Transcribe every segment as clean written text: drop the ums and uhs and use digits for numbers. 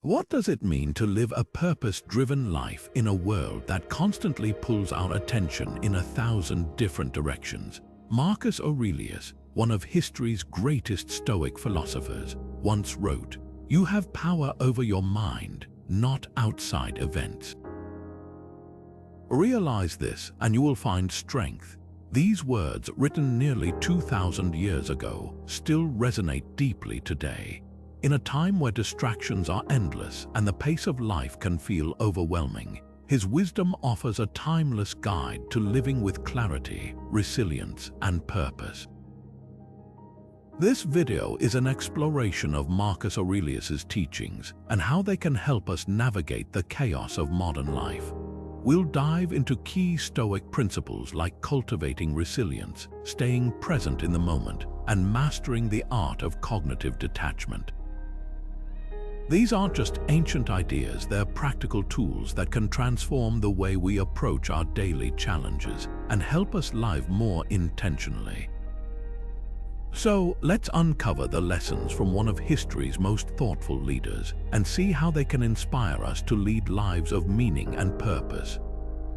What does it mean to live a purpose-driven life in a world that constantly pulls our attention in 1,000 different directions? Marcus Aurelius, one of history's greatest Stoic philosophers, once wrote, "You have power over your mind, not outside events." Realize this and you will find strength. These words, written nearly 2,000 years ago, still resonate deeply today. In a time where distractions are endless and the pace of life can feel overwhelming, his wisdom offers a timeless guide to living with clarity, resilience, and purpose. This video is an exploration of Marcus Aurelius's teachings and how they can help us navigate the chaos of modern life. We'll dive into key Stoic principles like cultivating resilience, staying present in the moment, and mastering the art of cognitive detachment. These aren't just ancient ideas, they're practical tools that can transform the way we approach our daily challenges and help us live more intentionally. So, let's uncover the lessons from one of history's most thoughtful leaders and see how they can inspire us to lead lives of meaning and purpose.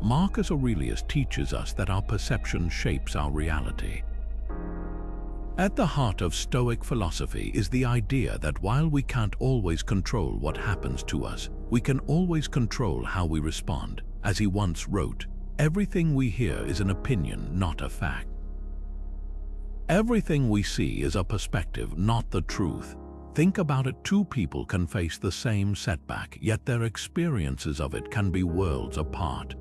Marcus Aurelius teaches us that our perception shapes our reality. At the heart of Stoic philosophy is the idea that while we can't always control what happens to us, we can always control how we respond. As he once wrote, "Everything we hear is an opinion, not a fact. Everything we see is a perspective, not the truth." Think about it, two people can face the same setback, yet their experiences of it can be worlds apart.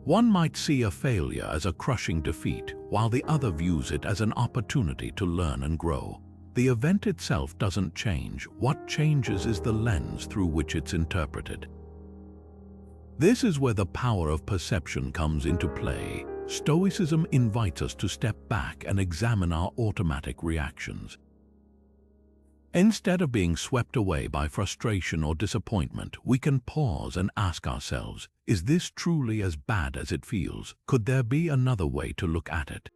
One might see a failure as a crushing defeat, while the other views it as an opportunity to learn and grow. The event itself doesn't change. What changes is the lens through which it's interpreted. This is where the power of perception comes into play. Stoicism invites us to step back and examine our automatic reactions. Instead of being swept away by frustration or disappointment, we can pause and ask ourselves, is this truly as bad as it feels? Could there be another way to look at it?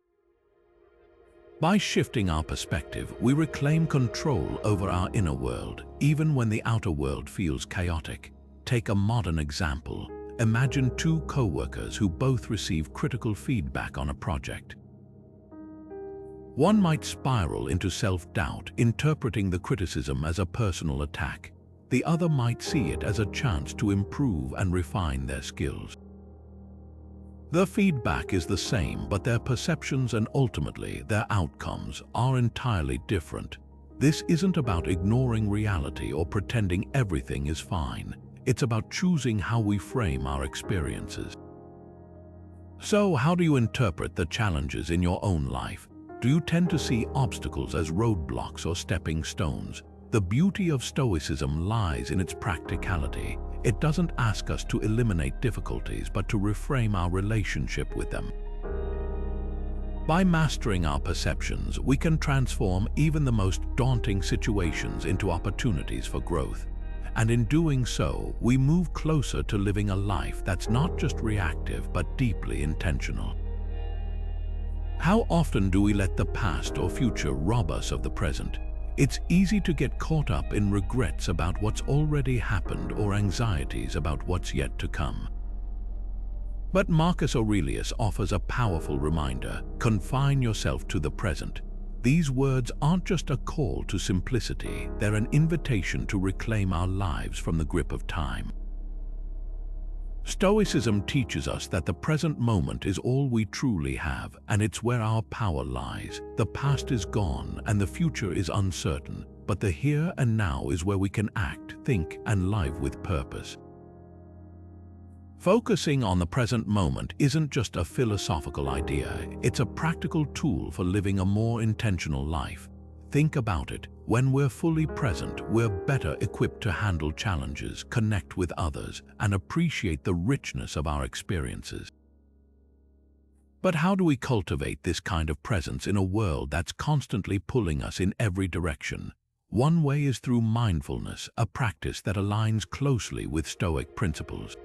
By shifting our perspective, we reclaim control over our inner world, even when the outer world feels chaotic. Take a modern example. Imagine two co-workers who both receive critical feedback on a project. One might spiral into self-doubt, interpreting the criticism as a personal attack. The other might see it as a chance to improve and refine their skills. The feedback is the same, but their perceptions and ultimately their outcomes are entirely different. This isn't about ignoring reality or pretending everything is fine. It's about choosing how we frame our experiences. So, how do you interpret the challenges in your own life? Do you tend to see obstacles as roadblocks or stepping stones? The beauty of Stoicism lies in its practicality. It doesn't ask us to eliminate difficulties, but to reframe our relationship with them. By mastering our perceptions, we can transform even the most daunting situations into opportunities for growth. And in doing so, we move closer to living a life that's not just reactive, but deeply intentional. How often do we let the past or future rob us of the present? It's easy to get caught up in regrets about what's already happened or anxieties about what's yet to come. But Marcus Aurelius offers a powerful reminder: confine yourself to the present. These words aren't just a call to simplicity, they're an invitation to reclaim our lives from the grip of time. Stoicism teaches us that the present moment is all we truly have, and it's where our power lies. The past is gone and the future is uncertain, but the here and now is where we can act, think, and live with purpose. Focusing on the present moment isn't just a philosophical idea, it's a practical tool for living a more intentional life. Think about it. When we're fully present, we're better equipped to handle challenges, connect with others, and appreciate the richness of our experiences. But how do we cultivate this kind of presence in a world that's constantly pulling us in every direction? One way is through mindfulness, a practice that aligns closely with Stoic principles.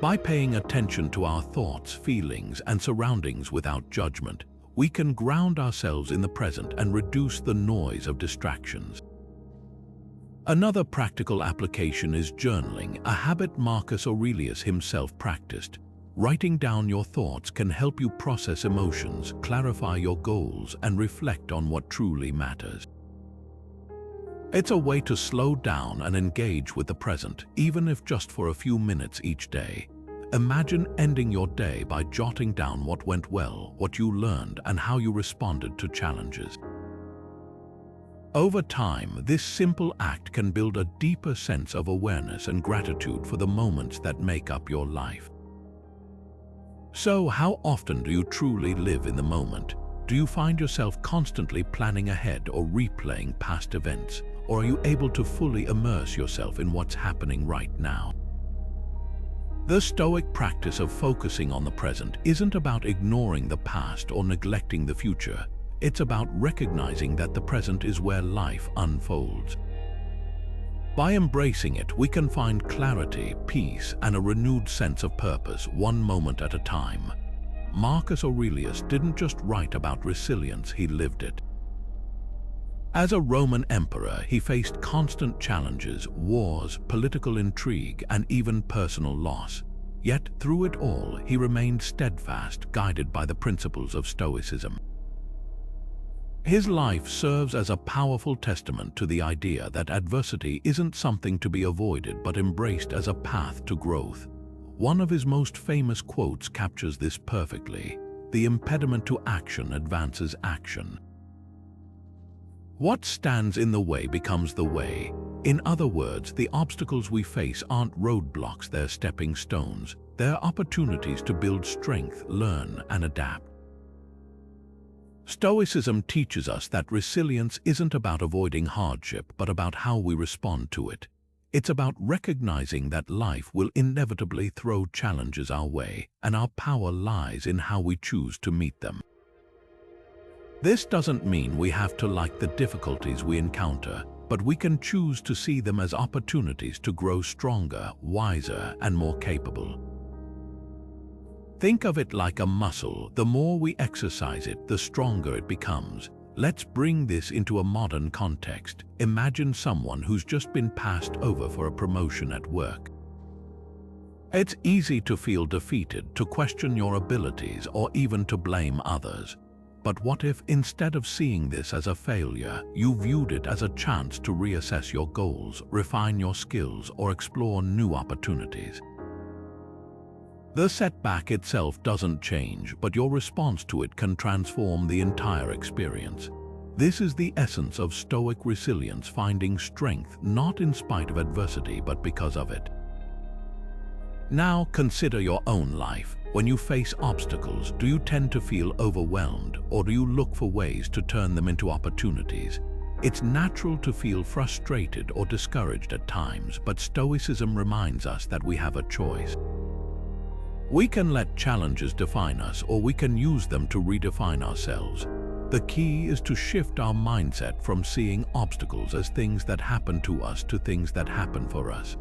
By paying attention to our thoughts, feelings, and surroundings without judgment, we can ground ourselves in the present and reduce the noise of distractions. Another practical application is journaling, a habit Marcus Aurelius himself practiced. Writing down your thoughts can help you process emotions, clarify your goals, and reflect on what truly matters. It's a way to slow down and engage with the present, even if just for a few minutes each day. Imagine ending your day by jotting down what went well, what you learned, and how you responded to challenges. Over time, this simple act can build a deeper sense of awareness and gratitude for the moments that make up your life. So, how often do you truly live in the moment? Do you find yourself constantly planning ahead or replaying past events? Or are you able to fully immerse yourself in what's happening right now? The Stoic practice of focusing on the present isn't about ignoring the past or neglecting the future. It's about recognizing that the present is where life unfolds. By embracing it, we can find clarity, peace, and a renewed sense of purpose, one moment at a time. Marcus Aurelius didn't just write about resilience, he lived it. As a Roman emperor, he faced constant challenges, wars, political intrigue, and even personal loss. Yet, through it all, he remained steadfast, guided by the principles of Stoicism. His life serves as a powerful testament to the idea that adversity isn't something to be avoided but embraced as a path to growth. One of his most famous quotes captures this perfectly: "The impediment to action advances action." What stands in the way becomes the way. In other words, the obstacles we face aren't roadblocks, they're stepping stones. They're opportunities to build strength, learn, and adapt. Stoicism teaches us that resilience isn't about avoiding hardship, but about how we respond to it. It's about recognizing that life will inevitably throw challenges our way, and our power lies in how we choose to meet them. This doesn't mean we have to like the difficulties we encounter, but we can choose to see them as opportunities to grow stronger, wiser, and more capable. Think of it like a muscle. The more we exercise it, the stronger it becomes. Let's bring this into a modern context. Imagine someone who's just been passed over for a promotion at work. It's easy to feel defeated, to question your abilities, or even to blame others. But what if, instead of seeing this as a failure, you viewed it as a chance to reassess your goals, refine your skills, or explore new opportunities? The setback itself doesn't change, but your response to it can transform the entire experience. This is the essence of Stoic resilience, finding strength not in spite of adversity, but because of it. Now consider your own life. When you face obstacles, do you tend to feel overwhelmed, or do you look for ways to turn them into opportunities? It's natural to feel frustrated or discouraged at times, but Stoicism reminds us that we have a choice. We can let challenges define us, or we can use them to redefine ourselves. The key is to shift our mindset from seeing obstacles as things that happen to us to things that happen for us.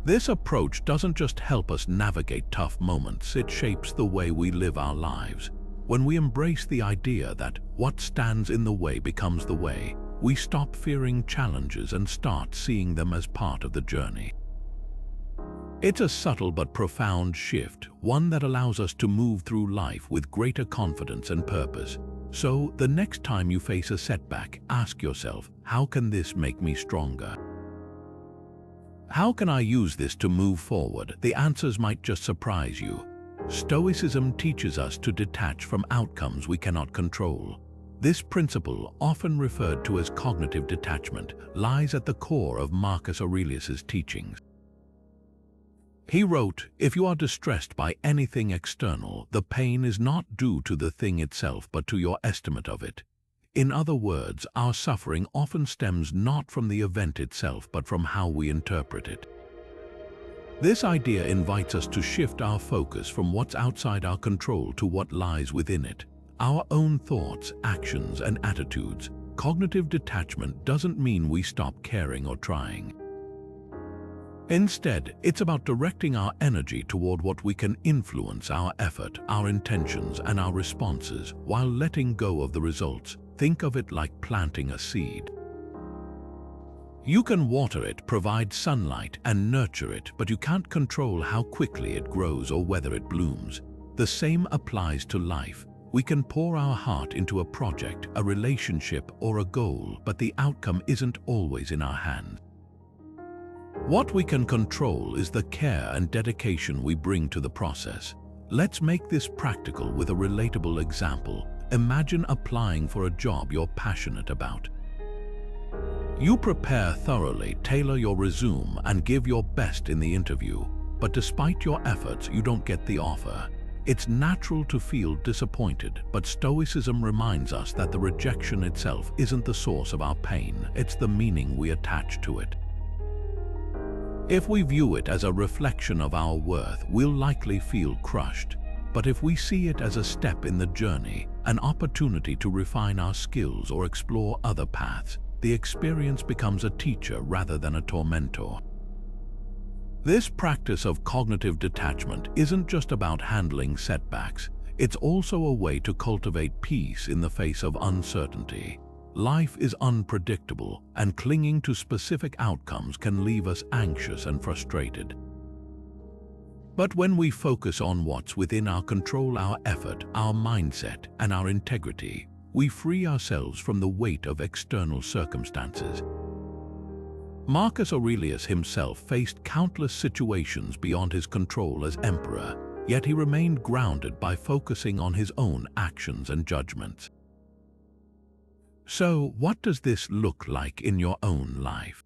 This approach doesn't just help us navigate tough moments, it shapes the way we live our lives. When we embrace the idea that what stands in the way becomes the way, we stop fearing challenges and start seeing them as part of the journey. It's a subtle but profound shift, one that allows us to move through life with greater confidence and purpose. So, the next time you face a setback, ask yourself, how can this make me stronger? How can I use this to move forward? The answers might just surprise you. Stoicism teaches us to detach from outcomes we cannot control. This principle, often referred to as cognitive detachment, lies at the core of Marcus Aurelius's teachings. He wrote, "If you are distressed by anything external, the pain is not due to the thing itself but to your estimate of it." In other words, our suffering often stems not from the event itself but from how we interpret it. This idea invites us to shift our focus from what's outside our control to what lies within it, our own thoughts, actions, and attitudes. Cognitive detachment doesn't mean we stop caring or trying. Instead, it's about directing our energy toward what we can influence: our effort, our intentions, and our responses, while letting go of the results. Think of it like planting a seed. You can water it, provide sunlight, and nurture it, but you can't control how quickly it grows or whether it blooms. The same applies to life. We can pour our heart into a project, a relationship, or a goal, but the outcome isn't always in our hands. What we can control is the care and dedication we bring to the process. Let's make this practical with a relatable example. Imagine applying for a job you're passionate about. You prepare thoroughly, tailor your resume, and give your best in the interview, but despite your efforts, you don't get the offer. It's natural to feel disappointed, but Stoicism reminds us that the rejection itself isn't the source of our pain, it's the meaning we attach to it. If we view it as a reflection of our worth, we'll likely feel crushed. But if we see it as a step in the journey, an opportunity to refine our skills or explore other paths, the experience becomes a teacher rather than a tormentor. This practice of cognitive detachment isn't just about handling setbacks, it's also a way to cultivate peace in the face of uncertainty. Life is unpredictable, and clinging to specific outcomes can leave us anxious and frustrated. But when we focus on what's within our control, our effort, our mindset, and our integrity, we free ourselves from the weight of external circumstances. Marcus Aurelius himself faced countless situations beyond his control as emperor, yet he remained grounded by focusing on his own actions and judgments. So, what does this look like in your own life?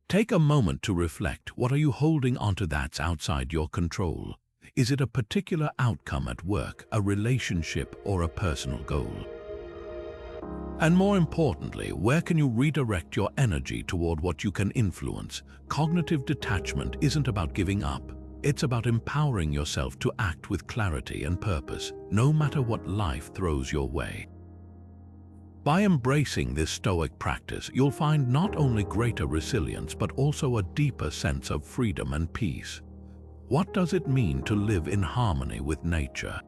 Take a moment to reflect. What are you holding onto that's outside your control? Is it a particular outcome at work, a relationship, or a personal goal? And more importantly, where can you redirect your energy toward what you can influence? Cognitive detachment isn't about giving up. It's about empowering yourself to act with clarity and purpose, no matter what life throws your way. By embracing this Stoic practice, you'll find not only greater resilience, but also a deeper sense of freedom and peace. What does it mean to live in harmony with nature?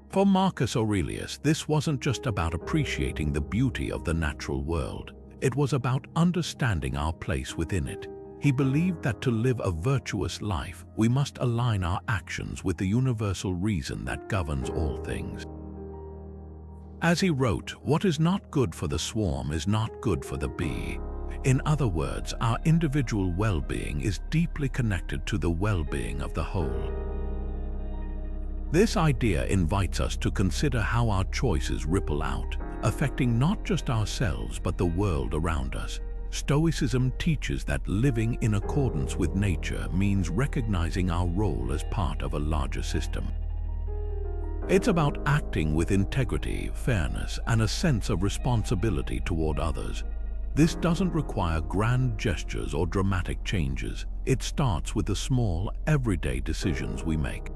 For Marcus Aurelius, this wasn't just about appreciating the beauty of the natural world. It was about understanding our place within it. He believed that to live a virtuous life, we must align our actions with the universal reason that governs all things. As he wrote, "What is not good for the swarm is not good for the bee." In other words, our individual well-being is deeply connected to the well-being of the whole. This idea invites us to consider how our choices ripple out, affecting not just ourselves but the world around us. Stoicism teaches that living in accordance with nature means recognizing our role as part of a larger system. It's about acting with integrity, fairness, and a sense of responsibility toward others. This doesn't require grand gestures or dramatic changes. It starts with the small, everyday decisions we make.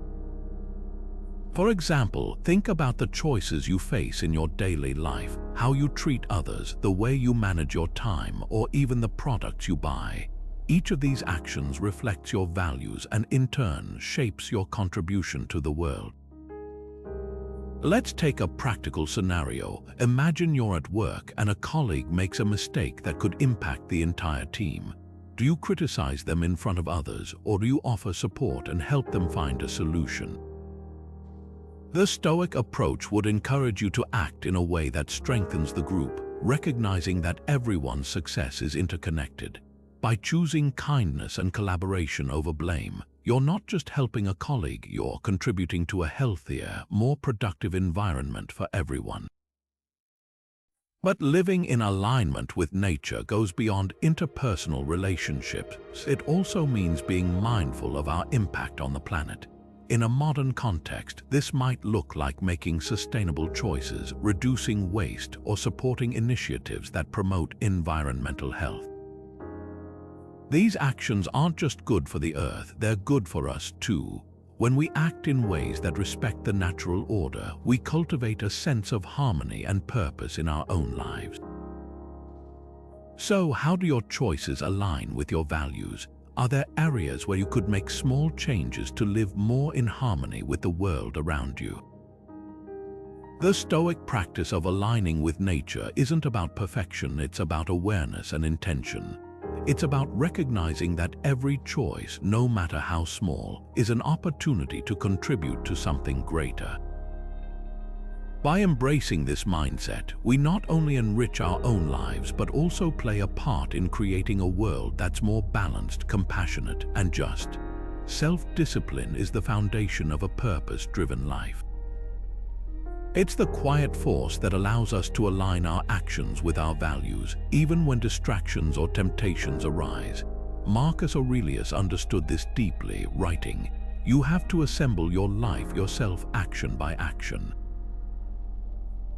For example, think about the choices you face in your daily life, how you treat others, the way you manage your time, or even the products you buy. Each of these actions reflects your values and in turn shapes your contribution to the world. Let's take a practical scenario. Imagine you're at work and a colleague makes a mistake that could impact the entire team. Do you criticize them in front of others, or do you offer support and help them find a solution? The Stoic approach would encourage you to act in a way that strengthens the group, recognizing that everyone's success is interconnected. By choosing kindness and collaboration over blame, you're not just helping a colleague, you're contributing to a healthier, more productive environment for everyone. But living in alignment with nature goes beyond interpersonal relationships. It also means being mindful of our impact on the planet. In a modern context, this might look like making sustainable choices, reducing waste, or supporting initiatives that promote environmental health. These actions aren't just good for the earth, they're good for us too. When we act in ways that respect the natural order, we cultivate a sense of harmony and purpose in our own lives. So, how do your choices align with your values? Are there areas where you could make small changes to live more in harmony with the world around you? The Stoic practice of aligning with nature isn't about perfection, it's about awareness and intention. It's about recognizing that every choice, no matter how small, is an opportunity to contribute to something greater. By embracing this mindset, we not only enrich our own lives but also play a part in creating a world that's more balanced, compassionate, and just. Self-discipline is the foundation of a purpose-driven life. It's the quiet force that allows us to align our actions with our values, even when distractions or temptations arise. Marcus Aurelius understood this deeply, writing, "You have to assemble your life yourself, action by action."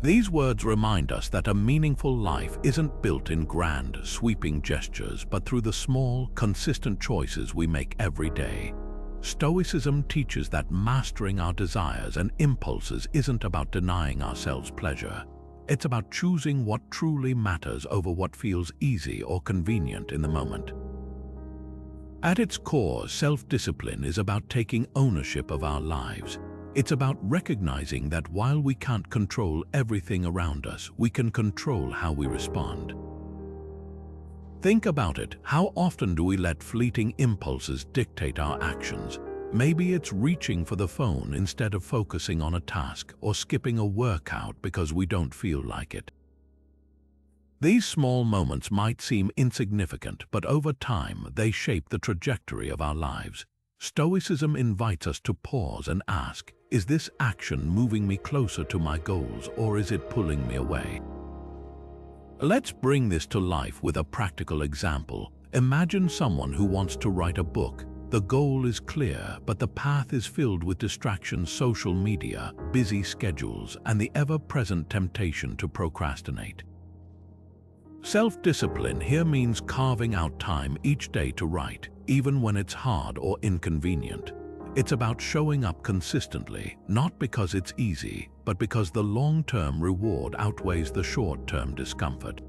These words remind us that a meaningful life isn't built in grand, sweeping gestures, but through the small, consistent choices we make every day. Stoicism teaches that mastering our desires and impulses isn't about denying ourselves pleasure. It's about choosing what truly matters over what feels easy or convenient in the moment. At its core, self-discipline is about taking ownership of our lives. It's about recognizing that while we can't control everything around us, we can control how we respond. Think about it. How often do we let fleeting impulses dictate our actions? Maybe it's reaching for the phone instead of focusing on a task, or skipping a workout because we don't feel like it. These small moments might seem insignificant, but over time they shape the trajectory of our lives. Stoicism invites us to pause and ask, is this action moving me closer to my goals, or is it pulling me away? Let's bring this to life with a practical example. Imagine someone who wants to write a book. The goal is clear, but the path is filled with distractions, social media, busy schedules, and the ever-present temptation to procrastinate. Self-discipline here means carving out time each day to write, even when it's hard or inconvenient. It's about showing up consistently, not because it's easy, but because the long-term reward outweighs the short-term discomfort.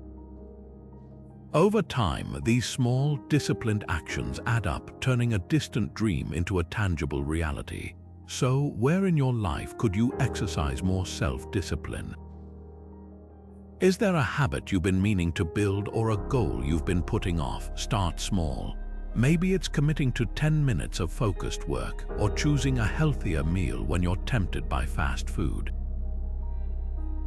Over time, these small, disciplined actions add up, turning a distant dream into a tangible reality. So, where in your life could you exercise more self-discipline? Is there a habit you've been meaning to build, or a goal you've been putting off? Start small. Maybe it's committing to 10 minutes of focused work, or choosing a healthier meal when you're tempted by fast food.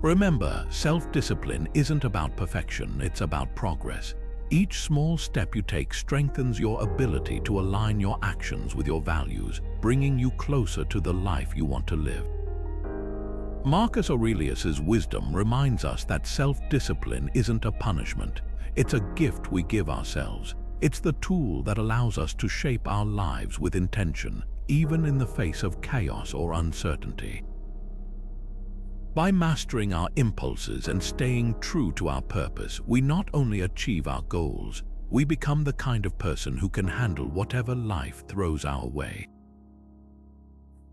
Remember, self-discipline isn't about perfection, it's about progress. Each small step you take strengthens your ability to align your actions with your values, bringing you closer to the life you want to live. Marcus Aurelius's wisdom reminds us that self-discipline isn't a punishment, it's a gift we give ourselves. It's the tool that allows us to shape our lives with intention, even in the face of chaos or uncertainty. By mastering our impulses and staying true to our purpose, we not only achieve our goals, we become the kind of person who can handle whatever life throws our way.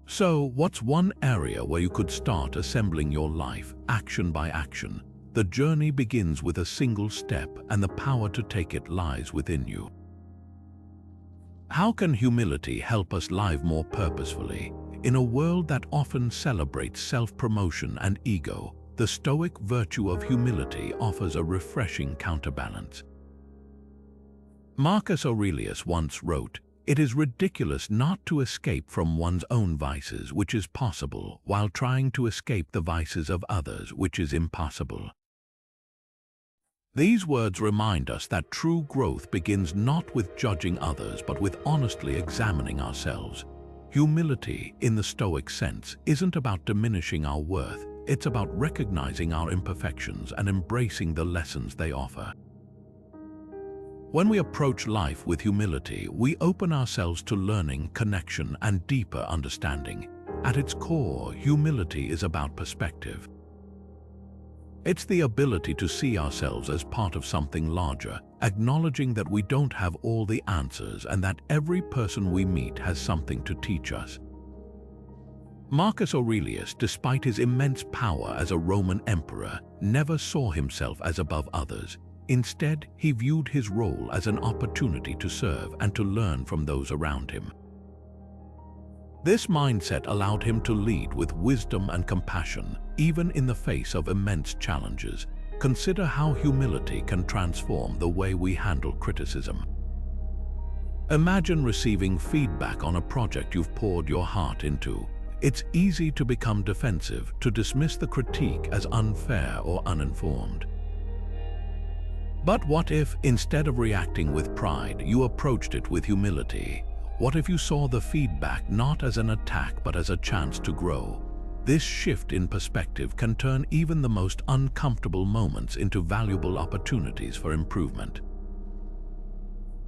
So, what's one area where you could start assembling your life, action by action? The journey begins with a single step, and the power to take it lies within you. How can humility help us live more purposefully? In a world that often celebrates self-promotion and ego, the Stoic virtue of humility offers a refreshing counterbalance. Marcus Aurelius once wrote, "It is ridiculous not to escape from one's own vices, which is possible, while trying to escape the vices of others, which is impossible." These words remind us that true growth begins not with judging others, but with honestly examining ourselves. Humility, in the Stoic sense, isn't about diminishing our worth, it's about recognizing our imperfections and embracing the lessons they offer. When we approach life with humility, we open ourselves to learning, connection, and deeper understanding. At its core, humility is about perspective. It's the ability to see ourselves as part of something larger, acknowledging that we don't have all the answers and that every person we meet has something to teach us. Marcus Aurelius, despite his immense power as a Roman emperor, never saw himself as above others. Instead, he viewed his role as an opportunity to serve and to learn from those around him. This mindset allowed him to lead with wisdom and compassion, even in the face of immense challenges. Consider how humility can transform the way we handle criticism. Imagine receiving feedback on a project you've poured your heart into. It's easy to become defensive, to dismiss the critique as unfair or uninformed. But what if, instead of reacting with pride, you approached it with humility? What if you saw the feedback not as an attack but as a chance to grow? This shift in perspective can turn even the most uncomfortable moments into valuable opportunities for improvement.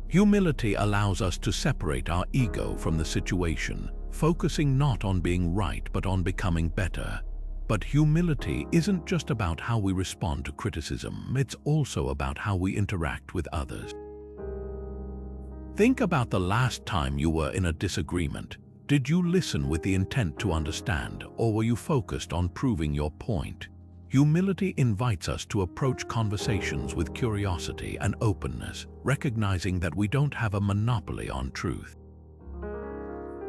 Humility allows us to separate our ego from the situation, focusing not on being right but on becoming better. But humility isn't just about how we respond to criticism, it's also about how we interact with others. Think about the last time you were in a disagreement. Did you listen with the intent to understand, or were you focused on proving your point? Humility invites us to approach conversations with curiosity and openness, recognizing that we don't have a monopoly on truth.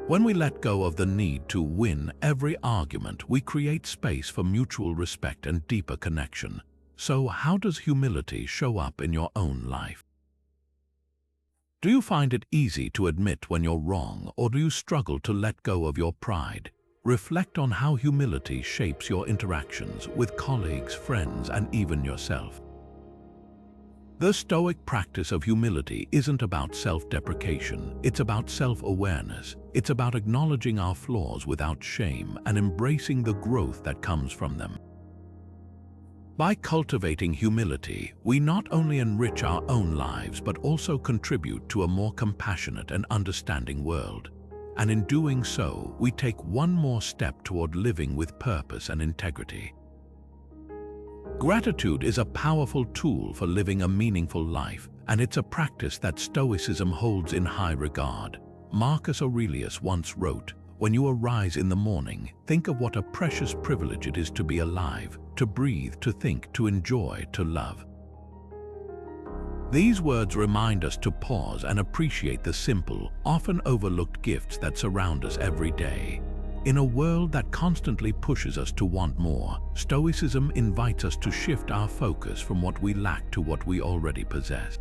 When we let go of the need to win every argument, we create space for mutual respect and deeper connection. So, how does humility show up in your own life? Do you find it easy to admit when you're wrong, or do you struggle to let go of your pride? Reflect on how humility shapes your interactions with colleagues, friends, and even yourself. The Stoic practice of humility isn't about self-deprecation, it's about self-awareness. It's about acknowledging our flaws without shame and embracing the growth that comes from them. By cultivating humility, we not only enrich our own lives but also contribute to a more compassionate and understanding world. And in doing so, we take one more step toward living with purpose and integrity. Gratitude is a powerful tool for living a meaningful life, and it's a practice that Stoicism holds in high regard. Marcus Aurelius once wrote, "When you arise in the morning, think of what a precious privilege it is to be alive, to breathe, to think, to enjoy, to love." These words remind us to pause and appreciate the simple, often overlooked gifts that surround us every day. In a world that constantly pushes us to want more, Stoicism invites us to shift our focus from what we lack to what we already possess.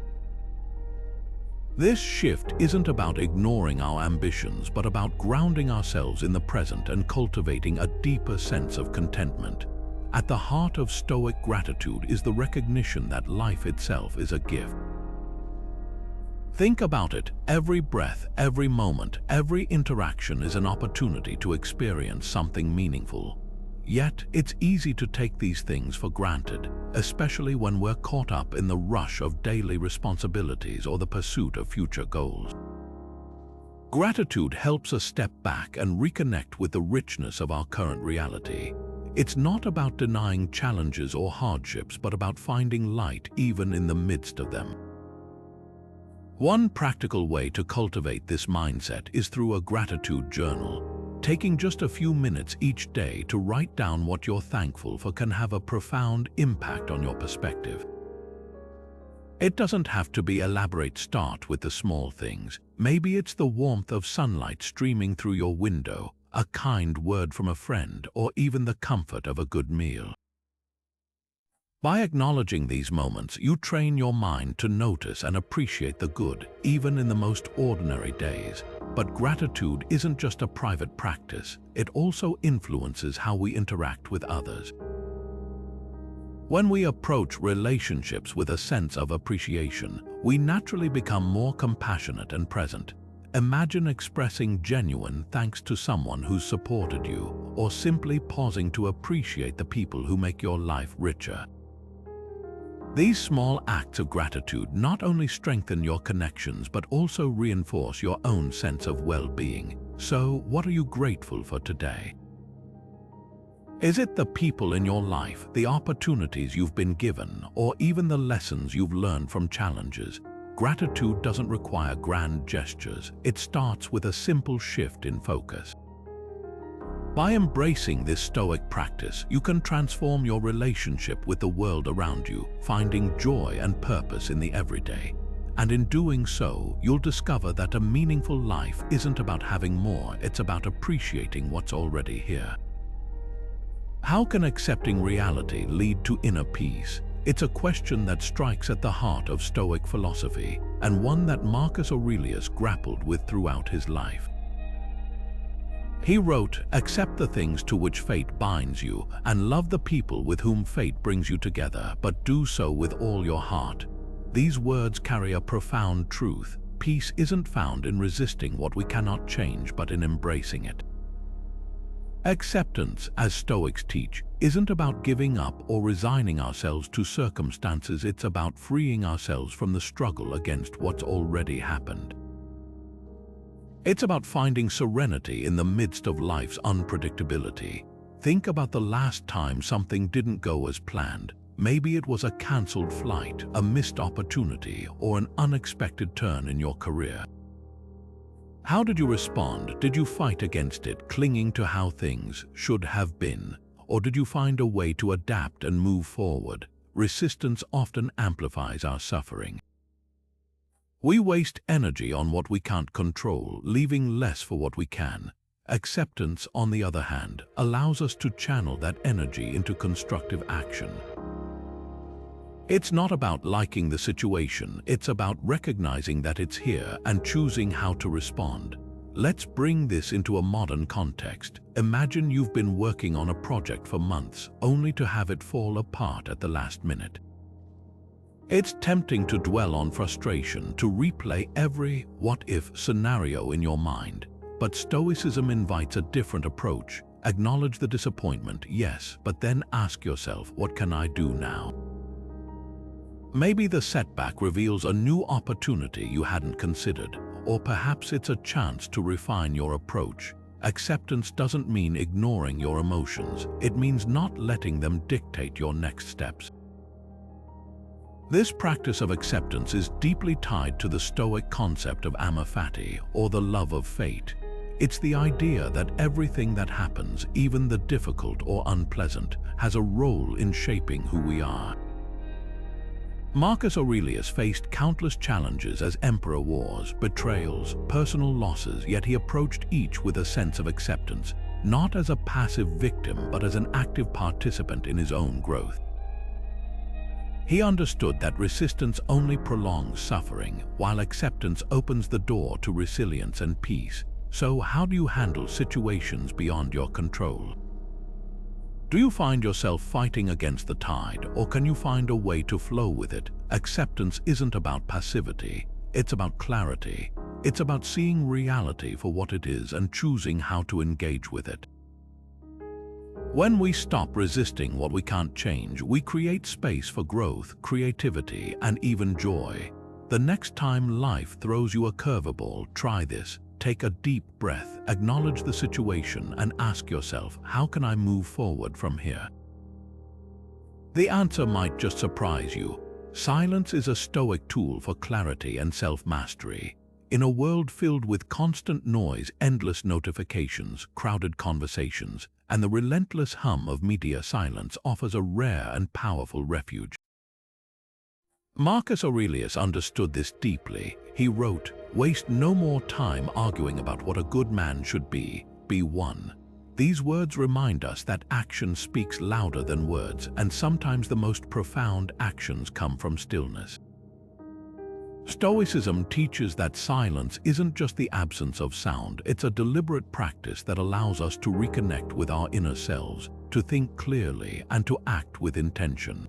This shift isn't about ignoring our ambitions, but about grounding ourselves in the present and cultivating a deeper sense of contentment. At the heart of Stoic gratitude is the recognition that life itself is a gift. Think about it. Every breath, every moment, every interaction is an opportunity to experience something meaningful. Yet, it's easy to take these things for granted, especially when we're caught up in the rush of daily responsibilities or the pursuit of future goals. Gratitude helps us step back and reconnect with the richness of our current reality. It's not about denying challenges or hardships, but about finding light even in the midst of them. One practical way to cultivate this mindset is through a gratitude journal. Taking just a few minutes each day to write down what you're thankful for can have a profound impact on your perspective. It doesn't have to be elaborate. Start with the small things. Maybe it's the warmth of sunlight streaming through your window, a kind word from a friend, or even the comfort of a good meal. By acknowledging these moments, you train your mind to notice and appreciate the good, even in the most ordinary days. But gratitude isn't just a private practice, it also influences how we interact with others. When we approach relationships with a sense of appreciation, we naturally become more compassionate and present. Imagine expressing genuine thanks to someone who's supported you, or simply pausing to appreciate the people who make your life richer. These small acts of gratitude not only strengthen your connections but also reinforce your own sense of well-being. So, what are you grateful for today? Is it the people in your life, the opportunities you've been given, or even the lessons you've learned from challenges? Gratitude doesn't require grand gestures. It starts with a simple shift in focus. By embracing this Stoic practice, you can transform your relationship with the world around you, finding joy and purpose in the everyday. And in doing so, you'll discover that a meaningful life isn't about having more, it's about appreciating what's already here. How can accepting reality lead to inner peace? It's a question that strikes at the heart of Stoic philosophy, and one that Marcus Aurelius grappled with throughout his life. He wrote, "Accept the things to which fate binds you, and love the people with whom fate brings you together, but do so with all your heart." These words carry a profound truth. Peace isn't found in resisting what we cannot change, but in embracing it. Acceptance, as Stoics teach, isn't about giving up or resigning ourselves to circumstances, it's about freeing ourselves from the struggle against what's already happened. It's about finding serenity in the midst of life's unpredictability. Think about the last time something didn't go as planned. Maybe it was a cancelled flight, a missed opportunity, or an unexpected turn in your career. How did you respond? Did you fight against it, clinging to how things should have been? Or did you find a way to adapt and move forward? Resistance often amplifies our suffering. We waste energy on what we can't control, leaving less for what we can. Acceptance, on the other hand, allows us to channel that energy into constructive action. It's not about liking the situation, it's about recognizing that it's here and choosing how to respond. Let's bring this into a modern context. Imagine you've been working on a project for months, only to have it fall apart at the last minute. It's tempting to dwell on frustration, to replay every what-if scenario in your mind. But Stoicism invites a different approach. Acknowledge the disappointment, yes, but then ask yourself, what can I do now? Maybe the setback reveals a new opportunity you hadn't considered, or perhaps it's a chance to refine your approach. Acceptance doesn't mean ignoring your emotions, it means not letting them dictate your next steps. This practice of acceptance is deeply tied to the Stoic concept of amor fati, or the love of fate. It's the idea that everything that happens, even the difficult or unpleasant, has a role in shaping who we are. Marcus Aurelius faced countless challenges as emperor: wars, betrayals, personal losses, yet he approached each with a sense of acceptance, not as a passive victim but as an active participant in his own growth. He understood that resistance only prolongs suffering, while acceptance opens the door to resilience and peace. So how do you handle situations beyond your control? Do you find yourself fighting against the tide, or can you find a way to flow with it? Acceptance isn't about passivity, it's about clarity. It's about seeing reality for what it is and choosing how to engage with it. When we stop resisting what we can't change, we create space for growth, creativity, and even joy. The next time life throws you a curveball, try this. Take a deep breath, acknowledge the situation, and ask yourself, how can I move forward from here? The answer might just surprise you. Silence is a Stoic tool for clarity and self-mastery. In a world filled with constant noise, endless notifications, crowded conversations, and the relentless hum of media, silence offers a rare and powerful refuge. Marcus Aurelius understood this deeply. He wrote, "Waste no more time arguing about what a good man should be one." These words remind us that action speaks louder than words, and sometimes the most profound actions come from stillness. Stoicism teaches that silence isn't just the absence of sound, it's a deliberate practice that allows us to reconnect with our inner selves, to think clearly, and to act with intention.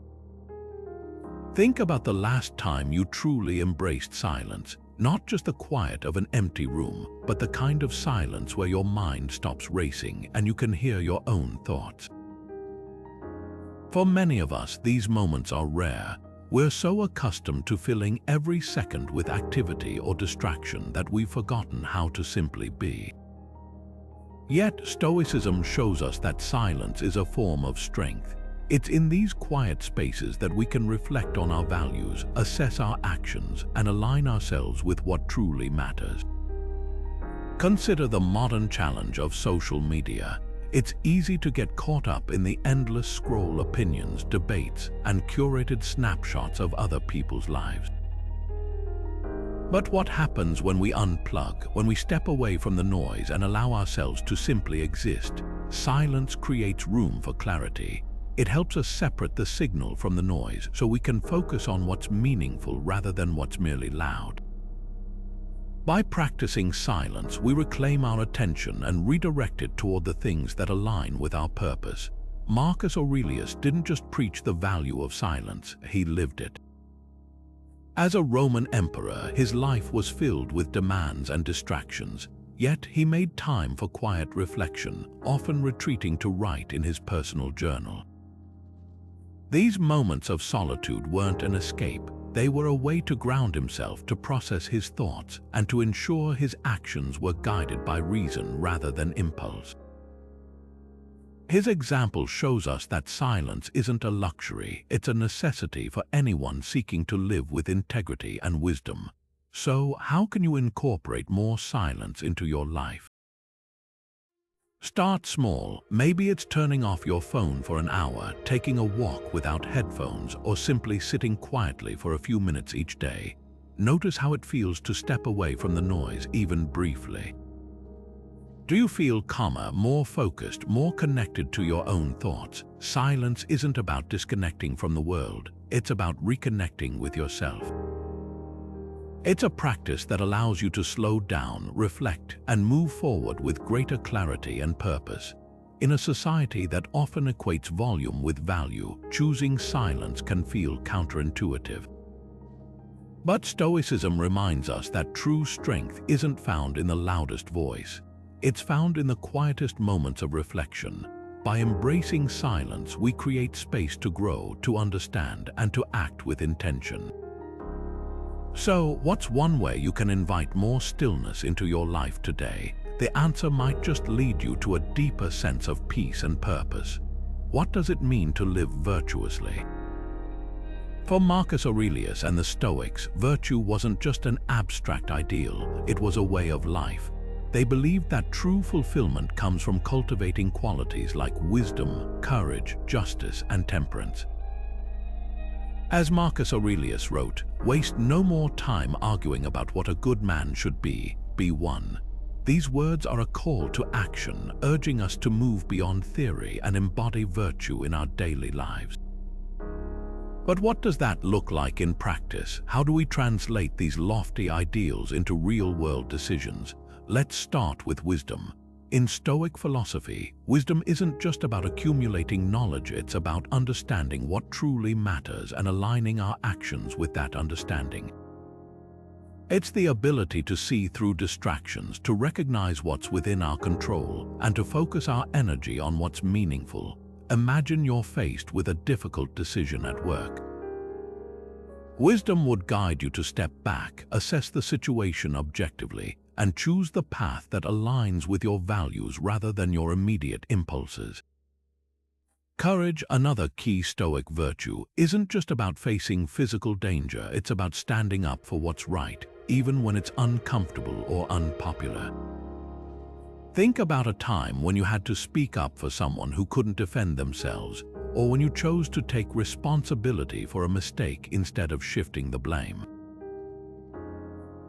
Think about the last time you truly embraced silence, not just the quiet of an empty room, but the kind of silence where your mind stops racing and you can hear your own thoughts. For many of us, these moments are rare. We're so accustomed to filling every second with activity or distraction that we've forgotten how to simply be. Yet, Stoicism shows us that silence is a form of strength. It's in these quiet spaces that we can reflect on our values, assess our actions, and align ourselves with what truly matters. Consider the modern challenge of social media. It's easy to get caught up in the endless scroll, opinions, debates, and curated snapshots of other people's lives. But what happens when we unplug, when we step away from the noise and allow ourselves to simply exist? Silence creates room for clarity. It helps us separate the signal from the noise so we can focus on what's meaningful rather than what's merely loud. By practicing silence, we reclaim our attention and redirect it toward the things that align with our purpose. Marcus Aurelius didn't just preach the value of silence, he lived it. As a Roman emperor, his life was filled with demands and distractions, yet he made time for quiet reflection, often retreating to write in his personal journal. These moments of solitude weren't an escape. They were a way to ground himself, to process his thoughts, and to ensure his actions were guided by reason rather than impulse. His example shows us that silence isn't a luxury, it's a necessity for anyone seeking to live with integrity and wisdom. So, how can you incorporate more silence into your life? Start small. Maybe it's turning off your phone for an hour, taking a walk without headphones, or simply sitting quietly for a few minutes each day. Notice how it feels to step away from the noise, even briefly. Do you feel calmer, more focused, more connected to your own thoughts? Silence isn't about disconnecting from the world, it's about reconnecting with yourself. It's a practice that allows you to slow down, reflect, and move forward with greater clarity and purpose. In a society that often equates volume with value, choosing silence can feel counterintuitive. But Stoicism reminds us that true strength isn't found in the loudest voice. It's found in the quietest moments of reflection. By embracing silence, we create space to grow, to understand, and to act with intention. So, what's one way you can invite more stillness into your life today? The answer might just lead you to a deeper sense of peace and purpose. What does it mean to live virtuously? For Marcus Aurelius and the Stoics, virtue wasn't just an abstract ideal, it was a way of life. They believed that true fulfillment comes from cultivating qualities like wisdom, courage, justice, and temperance. As Marcus Aurelius wrote, "Waste no more time arguing about what a good man should be one." These words are a call to action, urging us to move beyond theory and embody virtue in our daily lives. But what does that look like in practice? How do we translate these lofty ideals into real-world decisions? Let's start with wisdom. In Stoic philosophy, wisdom isn't just about accumulating knowledge, it's about understanding what truly matters and aligning our actions with that understanding. It's the ability to see through distractions, to recognize what's within our control, and to focus our energy on what's meaningful. Imagine you're faced with a difficult decision at work. Wisdom would guide you to step back, assess the situation objectively, and choose the path that aligns with your values rather than your immediate impulses. Courage, another key Stoic virtue, isn't just about facing physical danger, it's about standing up for what's right, even when it's uncomfortable or unpopular. Think about a time when you had to speak up for someone who couldn't defend themselves, or when you chose to take responsibility for a mistake instead of shifting the blame.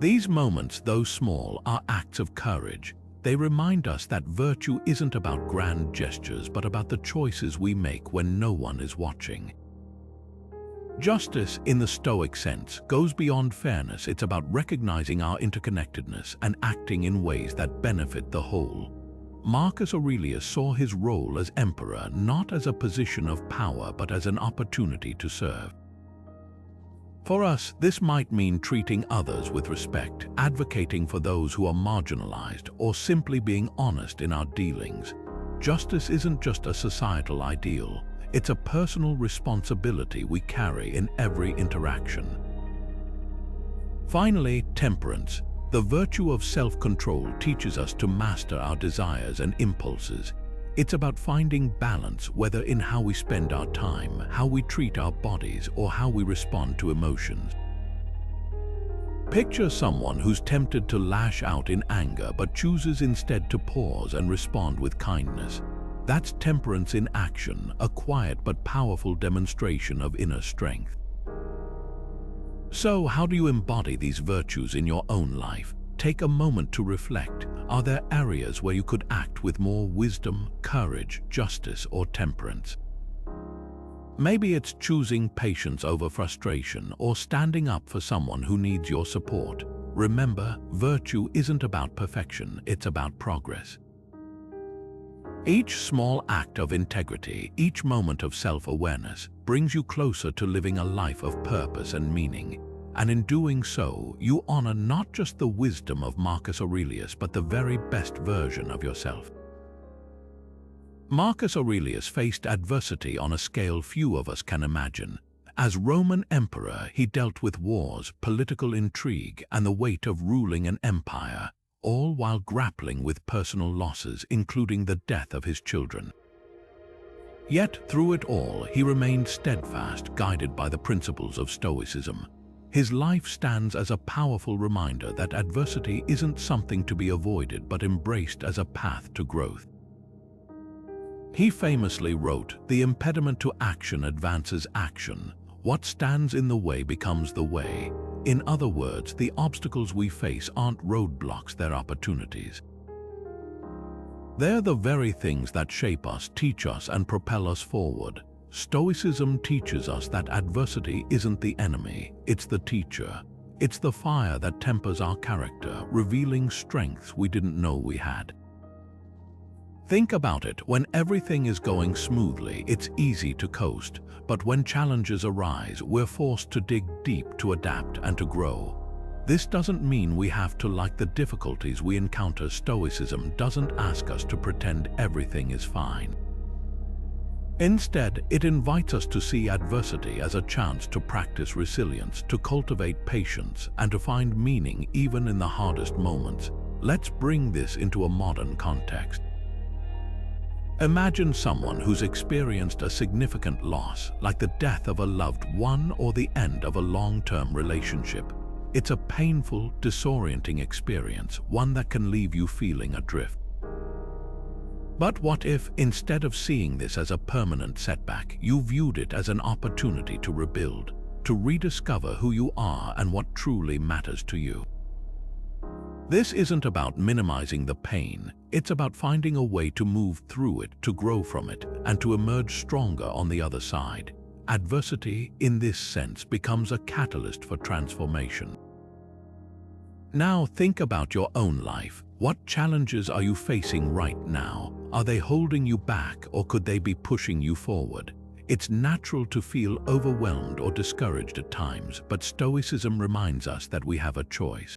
These moments, though small, are acts of courage. They remind us that virtue isn't about grand gestures, but about the choices we make when no one is watching. Justice, in the Stoic sense, goes beyond fairness. It's about recognizing our interconnectedness and acting in ways that benefit the whole. Marcus Aurelius saw his role as emperor not as a position of power, but as an opportunity to serve. For us, this might mean treating others with respect, advocating for those who are marginalized, or simply being honest in our dealings. Justice isn't just a societal ideal, it's a personal responsibility we carry in every interaction. Finally, temperance. The virtue of self-control teaches us to master our desires and impulses. It's about finding balance, whether in how we spend our time, how we treat our bodies, or how we respond to emotions. Picture someone who's tempted to lash out in anger but chooses instead to pause and respond with kindness. That's temperance in action, a quiet but powerful demonstration of inner strength. So, how do you embody these virtues in your own life? Take a moment to reflect. Are there areas where you could act with more wisdom, courage, justice, or temperance? Maybe it's choosing patience over frustration or standing up for someone who needs your support. Remember, virtue isn't about perfection, it's about progress. Each small act of integrity, each moment of self-awareness, brings you closer to living a life of purpose and meaning. And in doing so, you honor not just the wisdom of Marcus Aurelius, but the very best version of yourself. Marcus Aurelius faced adversity on a scale few of us can imagine. As Roman emperor, he dealt with wars, political intrigue, and the weight of ruling an empire, all while grappling with personal losses, including the death of his children. Yet, through it all, he remained steadfast, guided by the principles of Stoicism. His life stands as a powerful reminder that adversity isn't something to be avoided but embraced as a path to growth. He famously wrote, "The impediment to action advances action. What stands in the way becomes the way." In other words, the obstacles we face aren't roadblocks, they're opportunities. They're the very things that shape us, teach us, and propel us forward. Stoicism teaches us that adversity isn't the enemy, it's the teacher. It's the fire that tempers our character, revealing strengths we didn't know we had. Think about it, when everything is going smoothly, it's easy to coast. But when challenges arise, we're forced to dig deep to adapt and to grow. This doesn't mean we have to like the difficulties we encounter. Stoicism doesn't ask us to pretend everything is fine. Instead, it invites us to see adversity as a chance to practice resilience, to cultivate patience, and to find meaning even in the hardest moments. Let's bring this into a modern context. Imagine someone who's experienced a significant loss, like the death of a loved one or the end of a long-term relationship. It's a painful, disorienting experience, one that can leave you feeling adrift. But what if, instead of seeing this as a permanent setback, you viewed it as an opportunity to rebuild, to rediscover who you are and what truly matters to you? This isn't about minimizing the pain, it's about finding a way to move through it, to grow from it, and to emerge stronger on the other side. Adversity, in this sense, becomes a catalyst for transformation. Now think about your own life. What challenges are you facing right now? Are they holding you back, or could they be pushing you forward? It's natural to feel overwhelmed or discouraged at times, but Stoicism reminds us that we have a choice.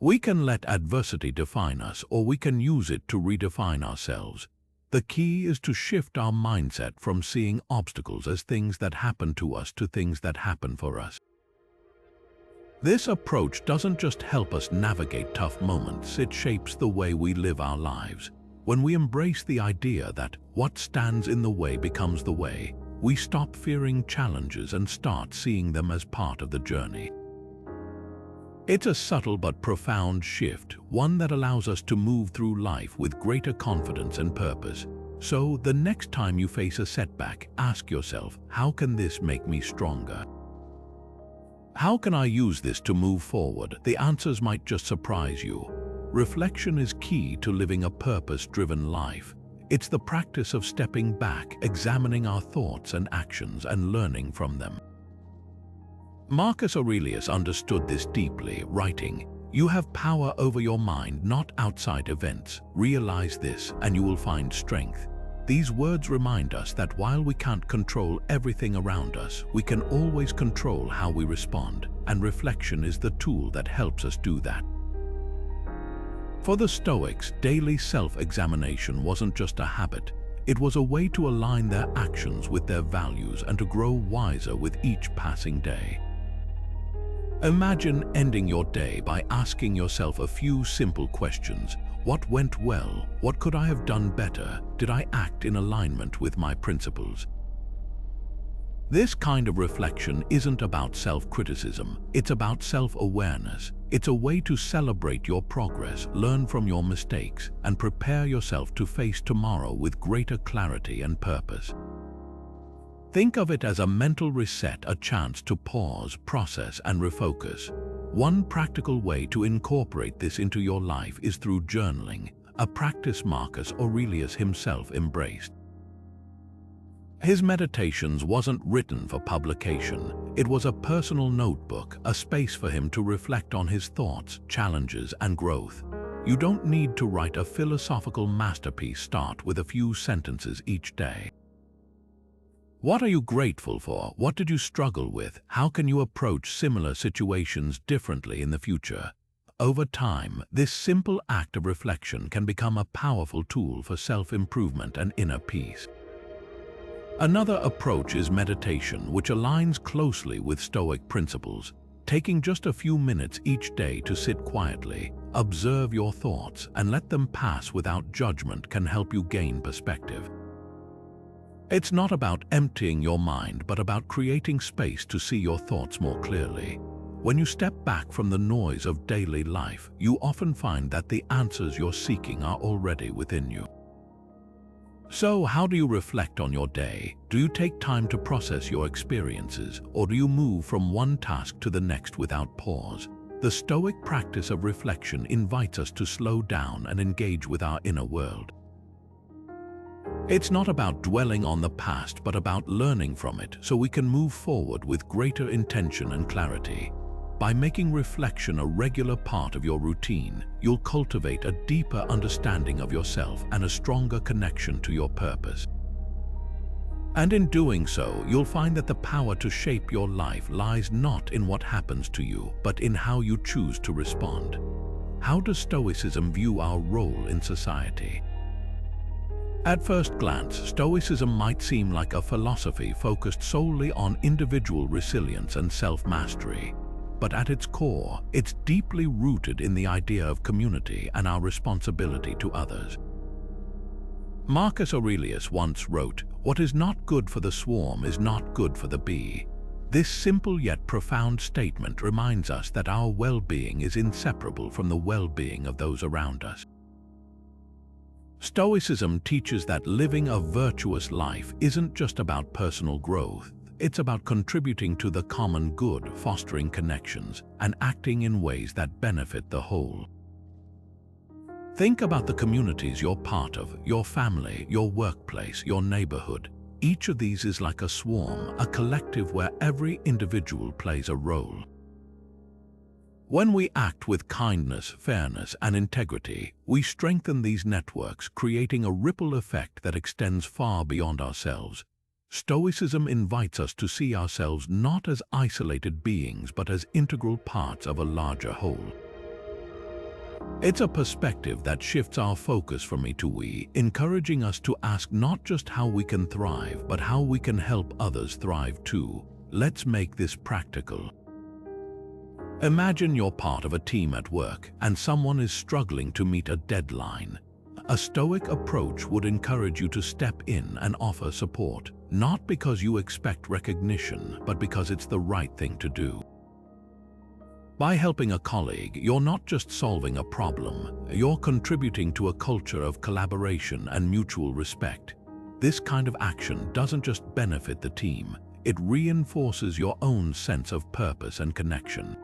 We can let adversity define us, or we can use it to redefine ourselves. The key is to shift our mindset from seeing obstacles as things that happen to us to things that happen for us. This approach doesn't just help us navigate tough moments, it shapes the way we live our lives. When we embrace the idea that what stands in the way becomes the way, we stop fearing challenges and start seeing them as part of the journey. It's a subtle but profound shift, one that allows us to move through life with greater confidence and purpose. So, the next time you face a setback, ask yourself, how can this make me stronger? How can I use this to move forward? The answers might just surprise you. Reflection is key to living a purpose-driven life. It's the practice of stepping back, examining our thoughts and actions, and learning from them. Marcus Aurelius understood this deeply, writing, "You have power over your mind, not outside events. Realize this, and you will find strength." These words remind us that while we can't control everything around us, we can always control how we respond, and reflection is the tool that helps us do that. For the Stoics, daily self-examination wasn't just a habit. It was a way to align their actions with their values and to grow wiser with each passing day. Imagine ending your day by asking yourself a few simple questions. What went well? What could I have done better? Did I act in alignment with my principles? This kind of reflection isn't about self-criticism, it's about self-awareness. It's a way to celebrate your progress, learn from your mistakes, and prepare yourself to face tomorrow with greater clarity and purpose. Think of it as a mental reset, a chance to pause, process, and refocus. One practical way to incorporate this into your life is through journaling, a practice Marcus Aurelius himself embraced. His Meditations wasn't written for publication. It was a personal notebook, a space for him to reflect on his thoughts, challenges, and growth. You don't need to write a philosophical masterpiece. Start with a few sentences each day. What are you grateful for? What did you struggle with? How can you approach similar situations differently in the future? Over time, this simple act of reflection can become a powerful tool for self-improvement and inner peace. Another approach is meditation, which aligns closely with Stoic principles. Taking just a few minutes each day to sit quietly, observe your thoughts, and let them pass without judgment can help you gain perspective. It's not about emptying your mind, but about creating space to see your thoughts more clearly. When you step back from the noise of daily life, you often find that the answers you're seeking are already within you. So, how do you reflect on your day? Do you take time to process your experiences, or do you move from one task to the next without pause? The Stoic practice of reflection invites us to slow down and engage with our inner world. It's not about dwelling on the past, but about learning from it so we can move forward with greater intention and clarity. By making reflection a regular part of your routine, you'll cultivate a deeper understanding of yourself and a stronger connection to your purpose. And in doing so, you'll find that the power to shape your life lies not in what happens to you, but in how you choose to respond. How does Stoicism view our role in society? At first glance, Stoicism might seem like a philosophy focused solely on individual resilience and self-mastery. But at its core, it's deeply rooted in the idea of community and our responsibility to others. Marcus Aurelius once wrote, "What is not good for the swarm is not good for the bee." This simple yet profound statement reminds us that our well-being is inseparable from the well-being of those around us. Stoicism teaches that living a virtuous life isn't just about personal growth. It's about contributing to the common good, fostering connections, and acting in ways that benefit the whole. Think about the communities you're part of, your family, your workplace, your neighborhood. Each of these is like a swarm, a collective where every individual plays a role. When we act with kindness, fairness, and integrity, we strengthen these networks, creating a ripple effect that extends far beyond ourselves. Stoicism invites us to see ourselves not as isolated beings, but as integral parts of a larger whole. It's a perspective that shifts our focus from me to we, encouraging us to ask not just how we can thrive, but how we can help others thrive too. Let's make this practical. Imagine you're part of a team at work, and someone is struggling to meet a deadline. A Stoic approach would encourage you to step in and offer support, not because you expect recognition, but because it's the right thing to do. By helping a colleague, you're not just solving a problem, you're contributing to a culture of collaboration and mutual respect. This kind of action doesn't just benefit the team, it reinforces your own sense of purpose and connection.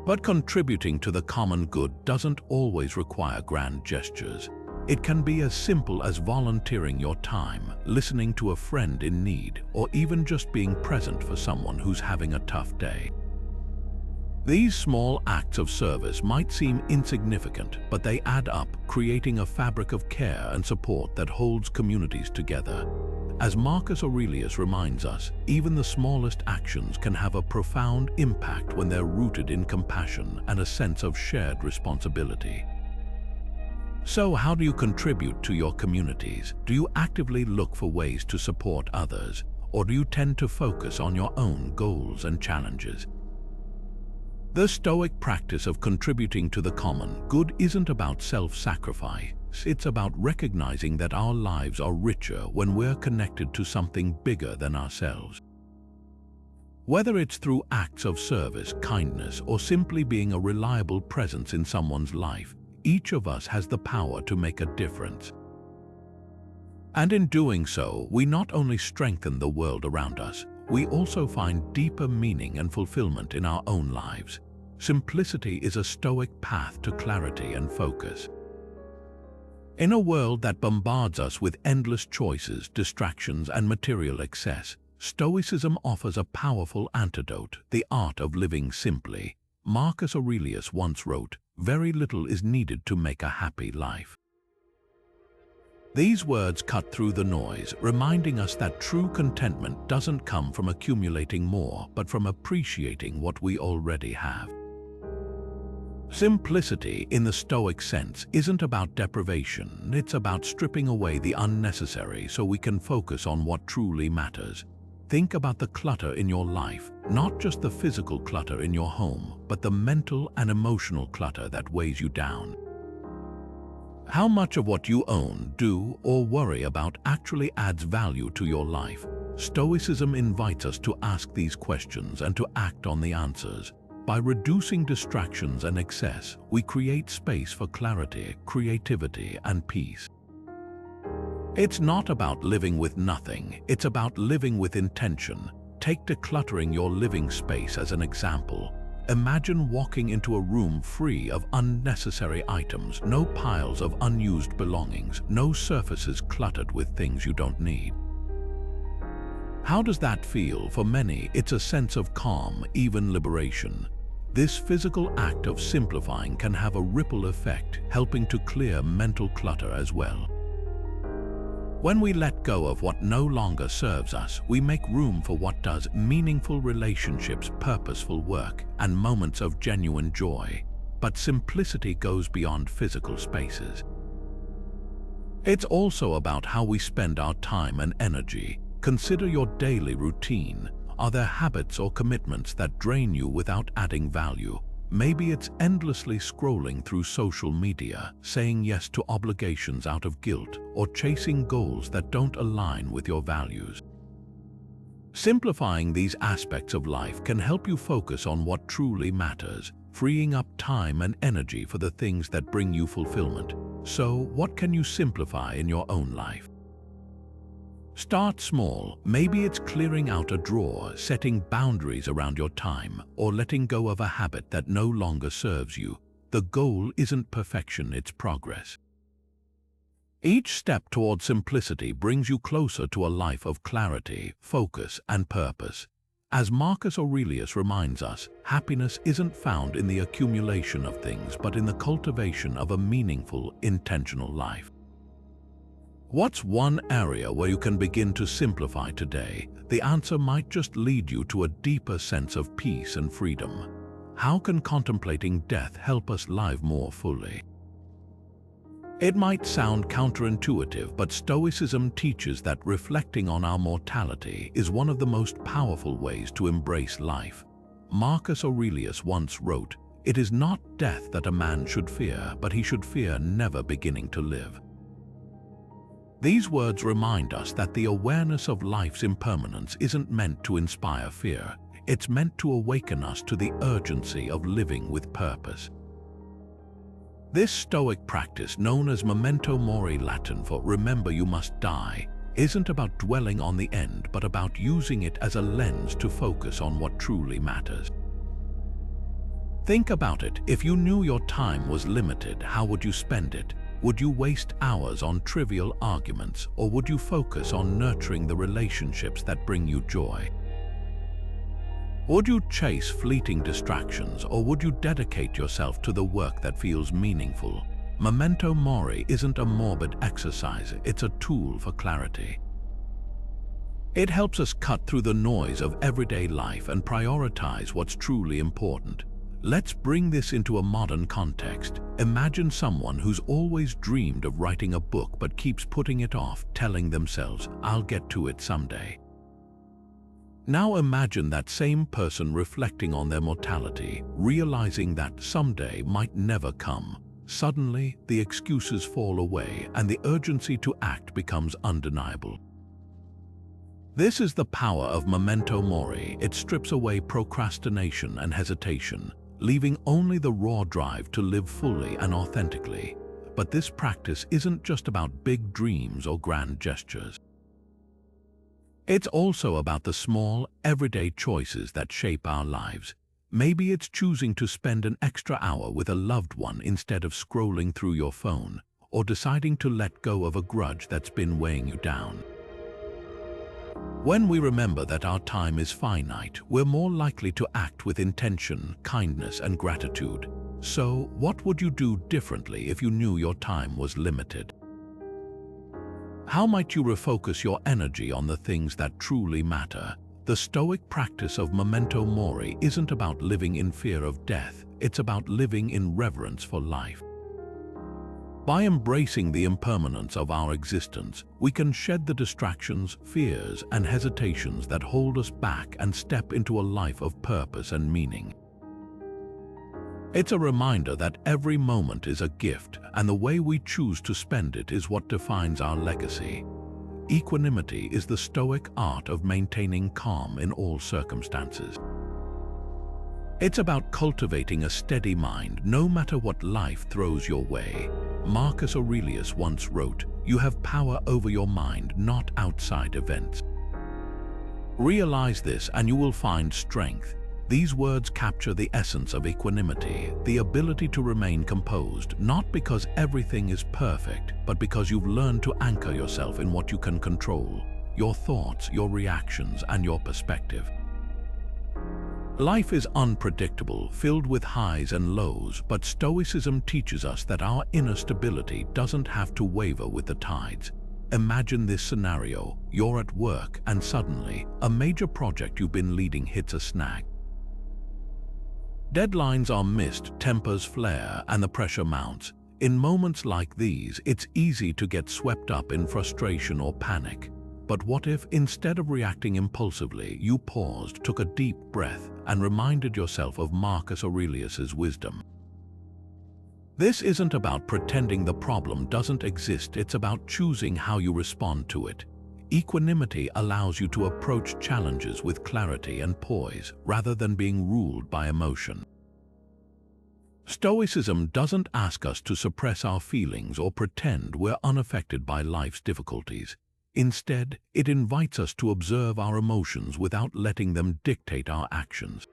But contributing to the common good doesn't always require grand gestures. It can be as simple as volunteering your time, listening to a friend in need, or even just being present for someone who's having a tough day. These small acts of service might seem insignificant, but they add up, creating a fabric of care and support that holds communities together. As Marcus Aurelius reminds us, even the smallest actions can have a profound impact when they're rooted in compassion and a sense of shared responsibility. So, how do you contribute to your communities? Do you actively look for ways to support others, or do you tend to focus on your own goals and challenges? The Stoic practice of contributing to the common good isn't about self-sacrifice. It's about recognizing that our lives are richer when we're connected to something bigger than ourselves. Whether it's through acts of service, kindness, or simply being a reliable presence in someone's life, each of us has the power to make a difference. And in doing so, we not only strengthen the world around us, we also find deeper meaning and fulfillment in our own lives. Simplicity is a Stoic path to clarity and focus. In a world that bombards us with endless choices, distractions, and material excess, Stoicism offers a powerful antidote, the art of living simply. Marcus Aurelius once wrote, "Very little is needed to make a happy life." These words cut through the noise, reminding us that true contentment doesn't come from accumulating more, but from appreciating what we already have. Simplicity, in the Stoic sense, isn't about deprivation. It's about stripping away the unnecessary so we can focus on what truly matters. Think about the clutter in your life, not just the physical clutter in your home, but the mental and emotional clutter that weighs you down. How much of what you own, do, or worry about actually adds value to your life? Stoicism invites us to ask these questions and to act on the answers. By reducing distractions and excess, we create space for clarity, creativity, and peace. It's not about living with nothing, it's about living with intention. Take decluttering your living space as an example. Imagine walking into a room free of unnecessary items, no piles of unused belongings, no surfaces cluttered with things you don't need. How does that feel? For many, it's a sense of calm, even liberation. This physical act of simplifying can have a ripple effect, helping to clear mental clutter as well. When we let go of what no longer serves us, we make room for what does: meaningful relationships, purposeful work, and moments of genuine joy. But simplicity goes beyond physical spaces. It's also about how we spend our time and energy. Consider your daily routine. Are there habits or commitments that drain you without adding value? Maybe it's endlessly scrolling through social media, saying yes to obligations out of guilt, or chasing goals that don't align with your values. Simplifying these aspects of life can help you focus on what truly matters, freeing up time and energy for the things that bring you fulfillment. So, what can you simplify in your own life? Start small. Maybe it's clearing out a drawer, setting boundaries around your time, or letting go of a habit that no longer serves you. The goal isn't perfection, it's progress. Each step toward simplicity brings you closer to a life of clarity, focus, and purpose. As Marcus Aurelius reminds us, happiness isn't found in the accumulation of things, but in the cultivation of a meaningful, intentional life. What's one area where you can begin to simplify today? The answer might just lead you to a deeper sense of peace and freedom. How can contemplating death help us live more fully? It might sound counterintuitive, but Stoicism teaches that reflecting on our mortality is one of the most powerful ways to embrace life. Marcus Aurelius once wrote, "It is not death that a man should fear, but he should fear never beginning to live." These words remind us that the awareness of life's impermanence isn't meant to inspire fear. It's meant to awaken us to the urgency of living with purpose. This Stoic practice, known as memento mori, Latin for remember you must die, isn't about dwelling on the end, but about using it as a lens to focus on what truly matters. Think about it. If you knew your time was limited, how would you spend it? Would you waste hours on trivial arguments, or would you focus on nurturing the relationships that bring you joy? Would you chase fleeting distractions, or would you dedicate yourself to the work that feels meaningful? Memento mori isn't a morbid exercise, it's a tool for clarity. It helps us cut through the noise of everyday life and prioritize what's truly important. Let's bring this into a modern context. Imagine someone who's always dreamed of writing a book but keeps putting it off, telling themselves, "I'll get to it someday." Now imagine that same person reflecting on their mortality, realizing that someday might never come. Suddenly, the excuses fall away and the urgency to act becomes undeniable. This is the power of memento mori. It strips away procrastination and hesitation, leaving only the raw drive to live fully and authentically. But this practice isn't just about big dreams or grand gestures. It's also about the small, everyday choices that shape our lives. Maybe it's choosing to spend an extra hour with a loved one instead of scrolling through your phone, or deciding to let go of a grudge that's been weighing you down. When we remember that our time is finite, we're more likely to act with intention, kindness, and gratitude. So, what would you do differently if you knew your time was limited? How might you refocus your energy on the things that truly matter? The Stoic practice of memento mori isn't about living in fear of death, it's about living in reverence for life. By embracing the impermanence of our existence, we can shed the distractions, fears, and hesitations that hold us back and step into a life of purpose and meaning. It's a reminder that every moment is a gift, and the way we choose to spend it is what defines our legacy. Equanimity is the Stoic art of maintaining calm in all circumstances. It's about cultivating a steady mind no matter what life throws your way. Marcus Aurelius once wrote, "You have power over your mind, not outside events." Realize this and you will find strength. These words capture the essence of equanimity, the ability to remain composed, not because everything is perfect, but because you've learned to anchor yourself in what you can control, your thoughts, your reactions, and your perspective. Life is unpredictable, filled with highs and lows, but Stoicism teaches us that our inner stability doesn't have to waver with the tides. Imagine this scenario: you're at work and suddenly, a major project you've been leading hits a snag. Deadlines are missed, tempers flare, and the pressure mounts. In moments like these, it's easy to get swept up in frustration or panic. But what if, instead of reacting impulsively, you paused, took a deep breath, and reminded yourself of Marcus Aurelius's wisdom? This isn't about pretending the problem doesn't exist, it's about choosing how you respond to it. Equanimity allows you to approach challenges with clarity and poise, rather than being ruled by emotion. Stoicism doesn't ask us to suppress our feelings or pretend we're unaffected by life's difficulties. Instead, it invites us to observe our emotions without letting them dictate our actions.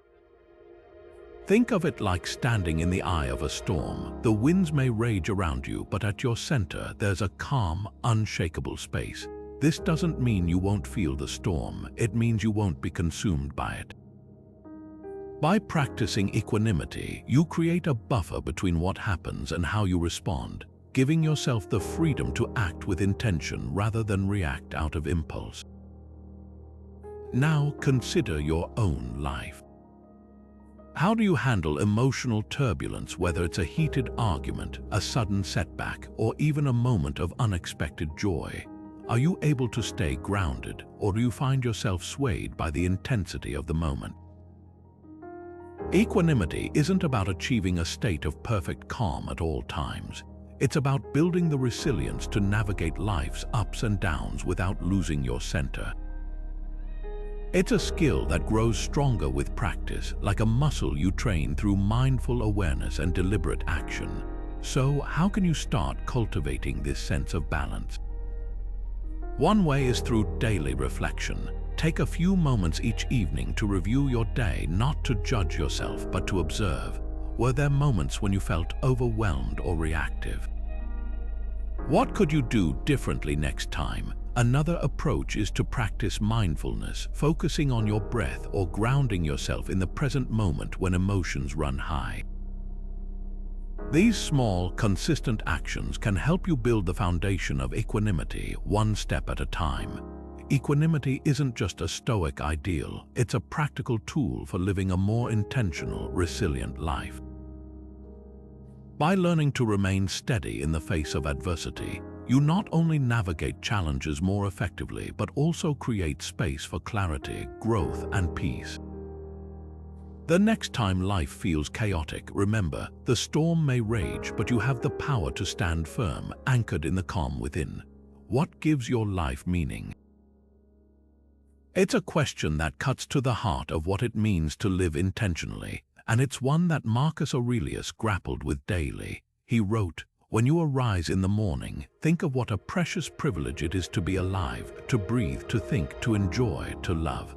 Think of it like standing in the eye of a storm. The winds may rage around you, but at your center, there's a calm, unshakable space. This doesn't mean you won't feel the storm, it means you won't be consumed by it. By practicing equanimity, you create a buffer between what happens and how you respond, giving yourself the freedom to act with intention rather than react out of impulse. Now consider your own life. How do you handle emotional turbulence, whether it's a heated argument, a sudden setback, or even a moment of unexpected joy? Are you able to stay grounded, or do you find yourself swayed by the intensity of the moment? Equanimity isn't about achieving a state of perfect calm at all times. It's about building the resilience to navigate life's ups and downs without losing your center. It's a skill that grows stronger with practice, like a muscle you train through mindful awareness and deliberate action. So, how can you start cultivating this sense of balance? One way is through daily reflection. Take a few moments each evening to review your day, not to judge yourself, but to observe. Were there moments when you felt overwhelmed or reactive? What could you do differently next time? Another approach is to practice mindfulness, focusing on your breath or grounding yourself in the present moment when emotions run high. These small, consistent actions can help you build the foundation of equanimity, one step at a time. Equanimity isn't just a Stoic ideal, it's a practical tool for living a more intentional, resilient life. By learning to remain steady in the face of adversity, you not only navigate challenges more effectively, but also create space for clarity, growth, and peace. The next time life feels chaotic, remember, the storm may rage, but you have the power to stand firm, anchored in the calm within. What gives your life meaning? It's a question that cuts to the heart of what it means to live intentionally, and it's one that Marcus Aurelius grappled with daily. He wrote, when you arise in the morning, think of what a precious privilege it is to be alive, to breathe, to think, to enjoy, to love.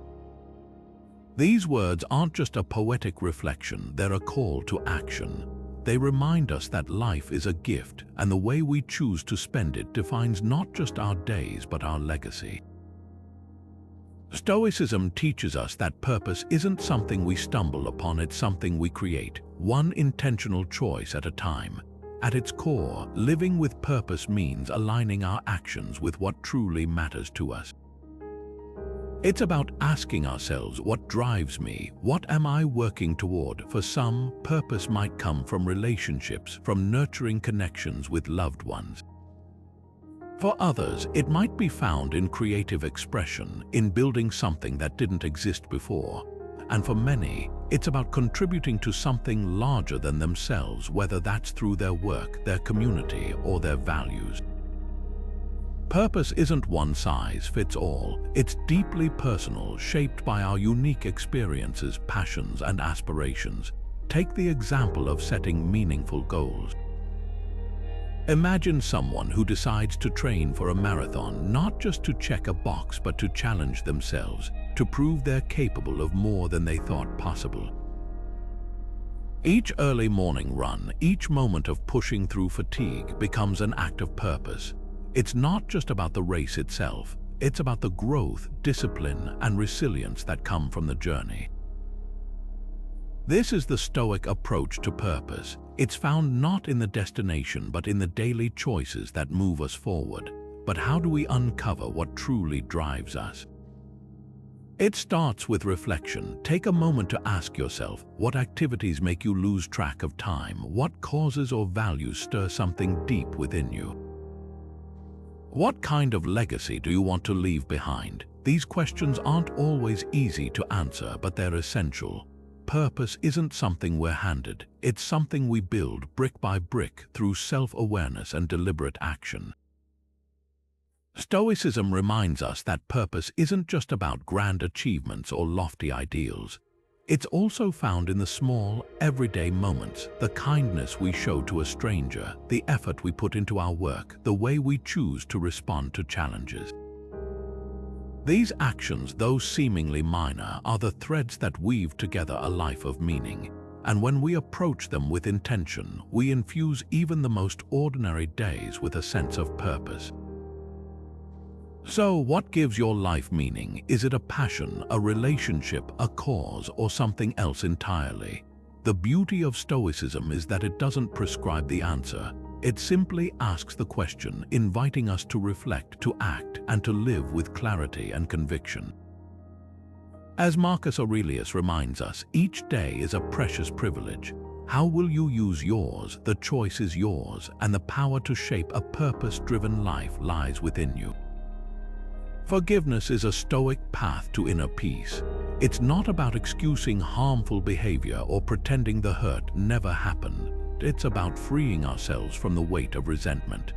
These words aren't just a poetic reflection, they're a call to action. They remind us that life is a gift, and the way we choose to spend it defines not just our days but our legacy. Stoicism teaches us that purpose isn't something we stumble upon, it's something we create, one intentional choice at a time. At its core, living with purpose means aligning our actions with what truly matters to us. It's about asking ourselves, what drives me? What am I working toward? For some, purpose might come from relationships, from nurturing connections with loved ones. For others, it might be found in creative expression, in building something that didn't exist before. And for many, it's about contributing to something larger than themselves, whether that's through their work, their community, or their values. Purpose isn't one size fits all. It's deeply personal, shaped by our unique experiences, passions, and aspirations. Take the example of setting meaningful goals. Imagine someone who decides to train for a marathon, not just to check a box, but to challenge themselves, to prove they're capable of more than they thought possible. Each early morning run, each moment of pushing through fatigue becomes an act of purpose. It's not just about the race itself, it's about the growth, discipline, and resilience that come from the journey. This is the Stoic approach to purpose. It's found not in the destination, but in the daily choices that move us forward. But how do we uncover what truly drives us? It starts with reflection. Take a moment to ask yourself, what activities make you lose track of time? What causes or values stir something deep within you? What kind of legacy do you want to leave behind? These questions aren't always easy to answer, but they're essential. Purpose isn't something we're handed. It's something we build brick by brick through self-awareness and deliberate action. Stoicism reminds us that purpose isn't just about grand achievements or lofty ideals. It's also found in the small, everyday moments, the kindness we show to a stranger, the effort we put into our work, the way we choose to respond to challenges. These actions, though seemingly minor, are the threads that weave together a life of meaning. And when we approach them with intention, we infuse even the most ordinary days with a sense of purpose. So, what gives your life meaning? Is it a passion, a relationship, a cause, or something else entirely? The beauty of Stoicism is that it doesn't prescribe the answer. It simply asks the question, inviting us to reflect, to act, and to live with clarity and conviction. As Marcus Aurelius reminds us, each day is a precious privilege. How will you use yours? The choice is yours, and the power to shape a purpose-driven life lies within you. Forgiveness is a Stoic path to inner peace. It's not about excusing harmful behavior or pretending the hurt never happened. It's about freeing ourselves from the weight of resentment.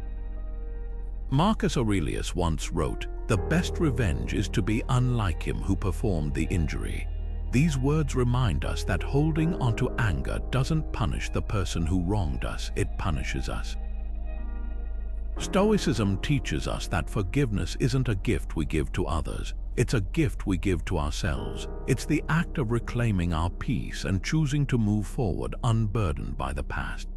Marcus Aurelius once wrote, "The best revenge is to be unlike him who performed the injury." These words remind us that holding onto anger doesn't punish the person who wronged us, it punishes us. Stoicism teaches us that forgiveness isn't a gift we give to others, it's a gift we give to ourselves. It's the act of reclaiming our peace and choosing to move forward unburdened by the past.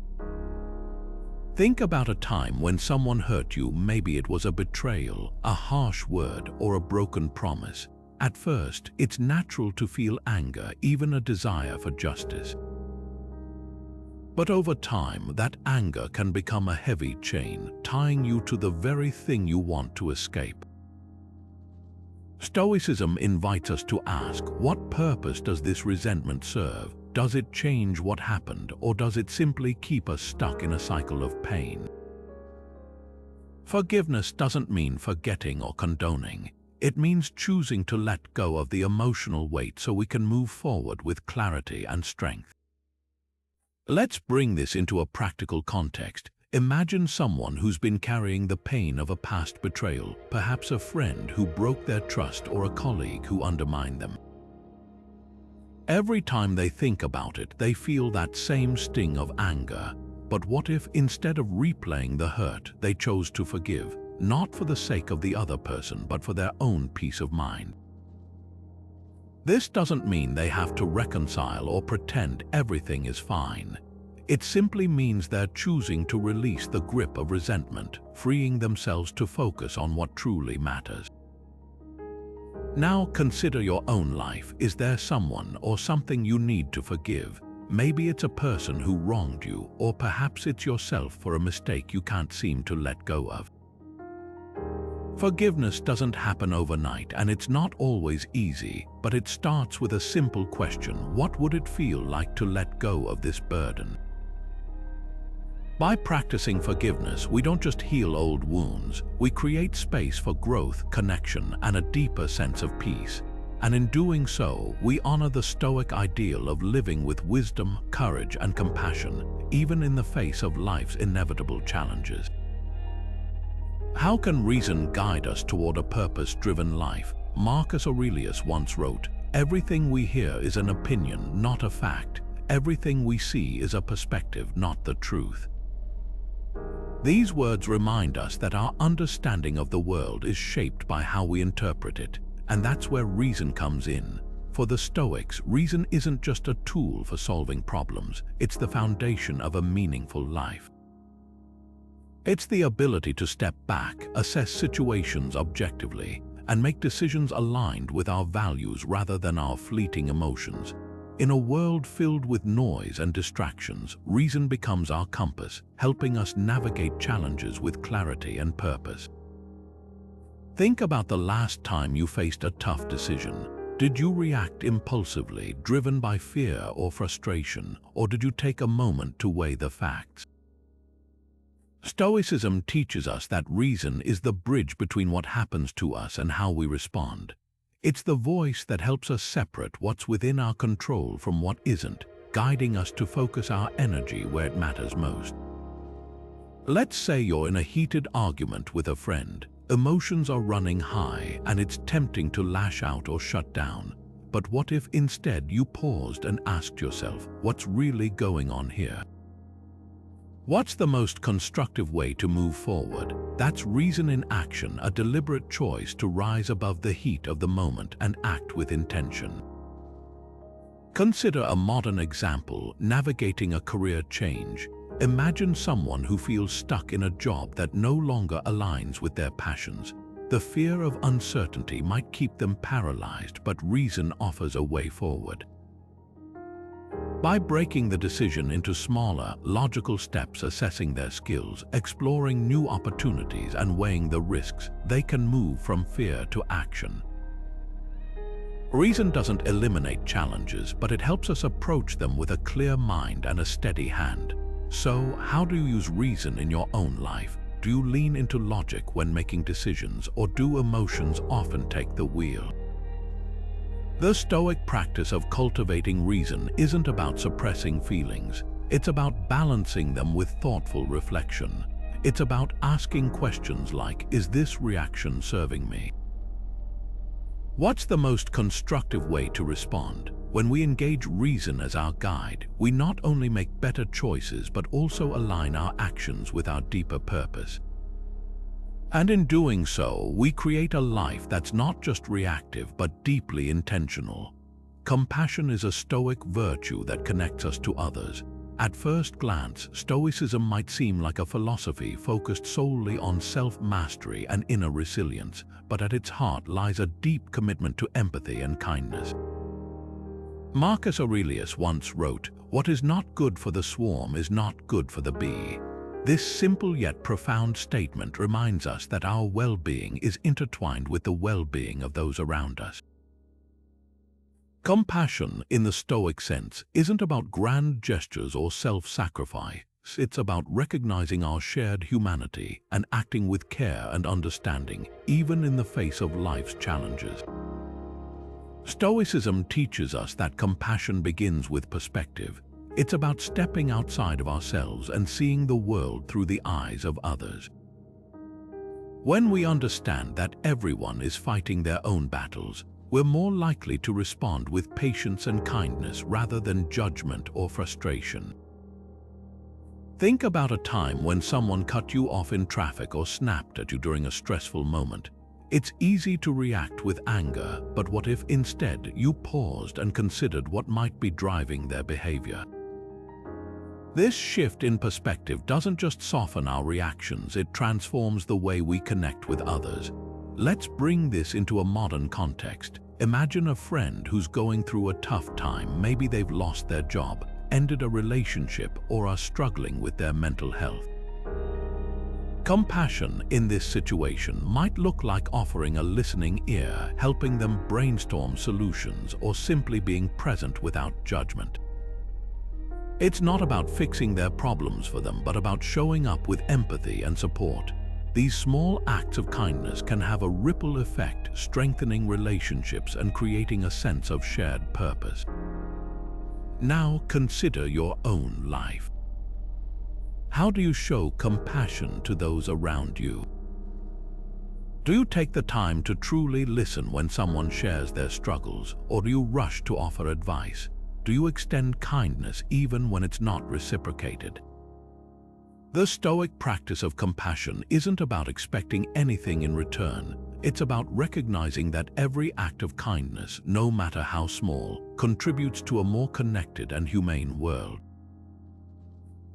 Think about a time when someone hurt you. Maybe it was a betrayal, a harsh word, or a broken promise. At first, it's natural to feel anger, even a desire for justice. But over time, that anger can become a heavy chain, tying you to the very thing you want to escape. Stoicism invites us to ask, what purpose does this resentment serve? Does it change what happened, or does it simply keep us stuck in a cycle of pain? Forgiveness doesn't mean forgetting or condoning. It means choosing to let go of the emotional weight so we can move forward with clarity and strength. Let's bring this into a practical context. Imagine someone who's been carrying the pain of a past betrayal, perhaps a friend who broke their trust or a colleague who undermined them. Every time they think about it, they feel that same sting of anger. But what if, instead of replaying the hurt, they chose to forgive, not for the sake of the other person, but for their own peace of mind? This doesn't mean they have to reconcile or pretend everything is fine. It simply means they're choosing to release the grip of resentment, freeing themselves to focus on what truly matters. Now consider your own life. Is there someone or something you need to forgive? Maybe it's a person who wronged you, or perhaps it's yourself for a mistake you can't seem to let go of. Forgiveness doesn't happen overnight, and it's not always easy, but it starts with a simple question: what would it feel like to let go of this burden? By practicing forgiveness, we don't just heal old wounds, we create space for growth, connection, and a deeper sense of peace. And in doing so, we honor the Stoic ideal of living with wisdom, courage, and compassion, even in the face of life's inevitable challenges. How can reason guide us toward a purpose-driven life? Marcus Aurelius once wrote, "Everything we hear is an opinion, not a fact. Everything we see is a perspective, not the truth." These words remind us that our understanding of the world is shaped by how we interpret it, and that's where reason comes in. For the Stoics, reason isn't just a tool for solving problems, it's the foundation of a meaningful life. It's the ability to step back, assess situations objectively, and make decisions aligned with our values rather than our fleeting emotions. In a world filled with noise and distractions, reason becomes our compass, helping us navigate challenges with clarity and purpose. Think about the last time you faced a tough decision. Did you react impulsively, driven by fear or frustration, or did you take a moment to weigh the facts? Stoicism teaches us that reason is the bridge between what happens to us and how we respond. It's the voice that helps us separate what's within our control from what isn't, guiding us to focus our energy where it matters most. Let's say you're in a heated argument with a friend. Emotions are running high, and it's tempting to lash out or shut down. But what if instead you paused and asked yourself, what's really going on here? What's the most constructive way to move forward? That's reason in action, a deliberate choice to rise above the heat of the moment and act with intention. Consider a modern example: navigating a career change. Imagine someone who feels stuck in a job that no longer aligns with their passions. The fear of uncertainty might keep them paralyzed, but reason offers a way forward. By breaking the decision into smaller, logical steps, assessing their skills, exploring new opportunities, and weighing the risks, they can move from fear to action. Reason doesn't eliminate challenges, but it helps us approach them with a clear mind and a steady hand. So, how do you use reason in your own life? Do you lean into logic when making decisions, or do emotions often take the wheel? The Stoic practice of cultivating reason isn't about suppressing feelings. It's about balancing them with thoughtful reflection. It's about asking questions like, is this reaction serving me? What's the most constructive way to respond? When we engage reason as our guide, we not only make better choices but also align our actions with our deeper purpose. And in doing so, we create a life that's not just reactive but deeply intentional. Compassion is a Stoic virtue that connects us to others. At first glance, Stoicism might seem like a philosophy focused solely on self-mastery and inner resilience, but at its heart lies a deep commitment to empathy and kindness. Marcus Aurelius once wrote, "What is not good for the swarm is not good for the bee." This simple yet profound statement reminds us that our well-being is intertwined with the well-being of those around us. Compassion, in the Stoic sense, isn't about grand gestures or self-sacrifice. It's about recognizing our shared humanity and acting with care and understanding, even in the face of life's challenges. Stoicism teaches us that compassion begins with perspective. It's about stepping outside of ourselves and seeing the world through the eyes of others. When we understand that everyone is fighting their own battles, we're more likely to respond with patience and kindness rather than judgment or frustration. Think about a time when someone cut you off in traffic or snapped at you during a stressful moment. It's easy to react with anger, but what if instead you paused and considered what might be driving their behavior? This shift in perspective doesn't just soften our reactions, it transforms the way we connect with others. Let's bring this into a modern context. Imagine a friend who's going through a tough time. Maybe they've lost their job, ended a relationship, or are struggling with their mental health. Compassion in this situation might look like offering a listening ear, helping them brainstorm solutions, or simply being present without judgment. It's not about fixing their problems for them, but about showing up with empathy and support. These small acts of kindness can have a ripple effect, strengthening relationships and creating a sense of shared purpose. Now consider your own life. How do you show compassion to those around you? Do you take the time to truly listen when someone shares their struggles, or do you rush to offer advice? Do you extend kindness even when it's not reciprocated? The Stoic practice of compassion isn't about expecting anything in return. It's about recognizing that every act of kindness, no matter how small, contributes to a more connected and humane world.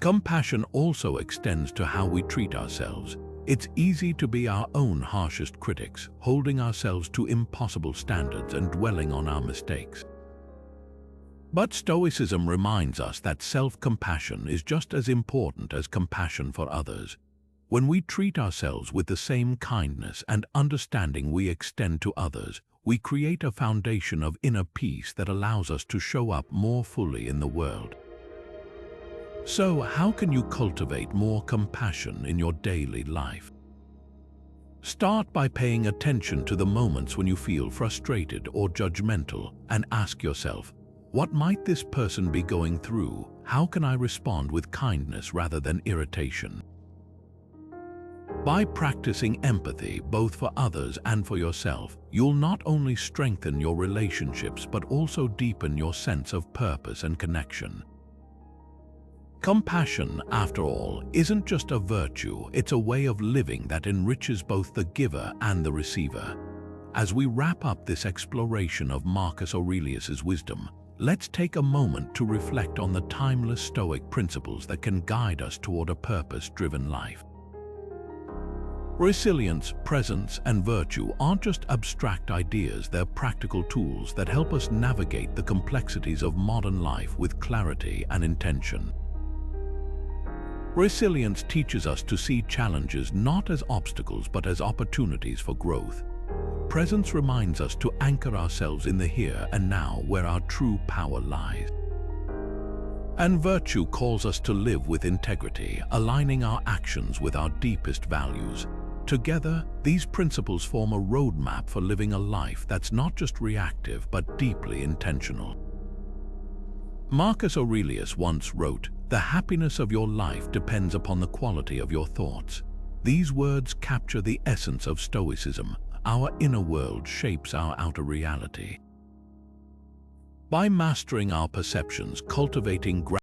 Compassion also extends to how we treat ourselves. It's easy to be our own harshest critics, holding ourselves to impossible standards and dwelling on our mistakes. But Stoicism reminds us that self-compassion is just as important as compassion for others. When we treat ourselves with the same kindness and understanding we extend to others, we create a foundation of inner peace that allows us to show up more fully in the world. So, how can you cultivate more compassion in your daily life? Start by paying attention to the moments when you feel frustrated or judgmental, and ask yourself, what might this person be going through? How can I respond with kindness rather than irritation? By practicing empathy, both for others and for yourself, you'll not only strengthen your relationships but also deepen your sense of purpose and connection. Compassion, after all, isn't just a virtue, it's a way of living that enriches both the giver and the receiver. As we wrap up this exploration of Marcus Aurelius's wisdom, let's take a moment to reflect on the timeless Stoic principles that can guide us toward a purpose-driven life. Resilience, presence, and virtue aren't just abstract ideas, they're practical tools that help us navigate the complexities of modern life with clarity and intention. Resilience teaches us to see challenges not as obstacles but as opportunities for growth. Presence reminds us to anchor ourselves in the here and now where our true power lies. And virtue calls us to live with integrity, aligning our actions with our deepest values. Together, these principles form a roadmap for living a life that's not just reactive but deeply intentional. Marcus Aurelius once wrote, "The happiness of your life depends upon the quality of your thoughts." These words capture the essence of Stoicism. Our inner world shapes our outer reality. By mastering our perceptions, cultivating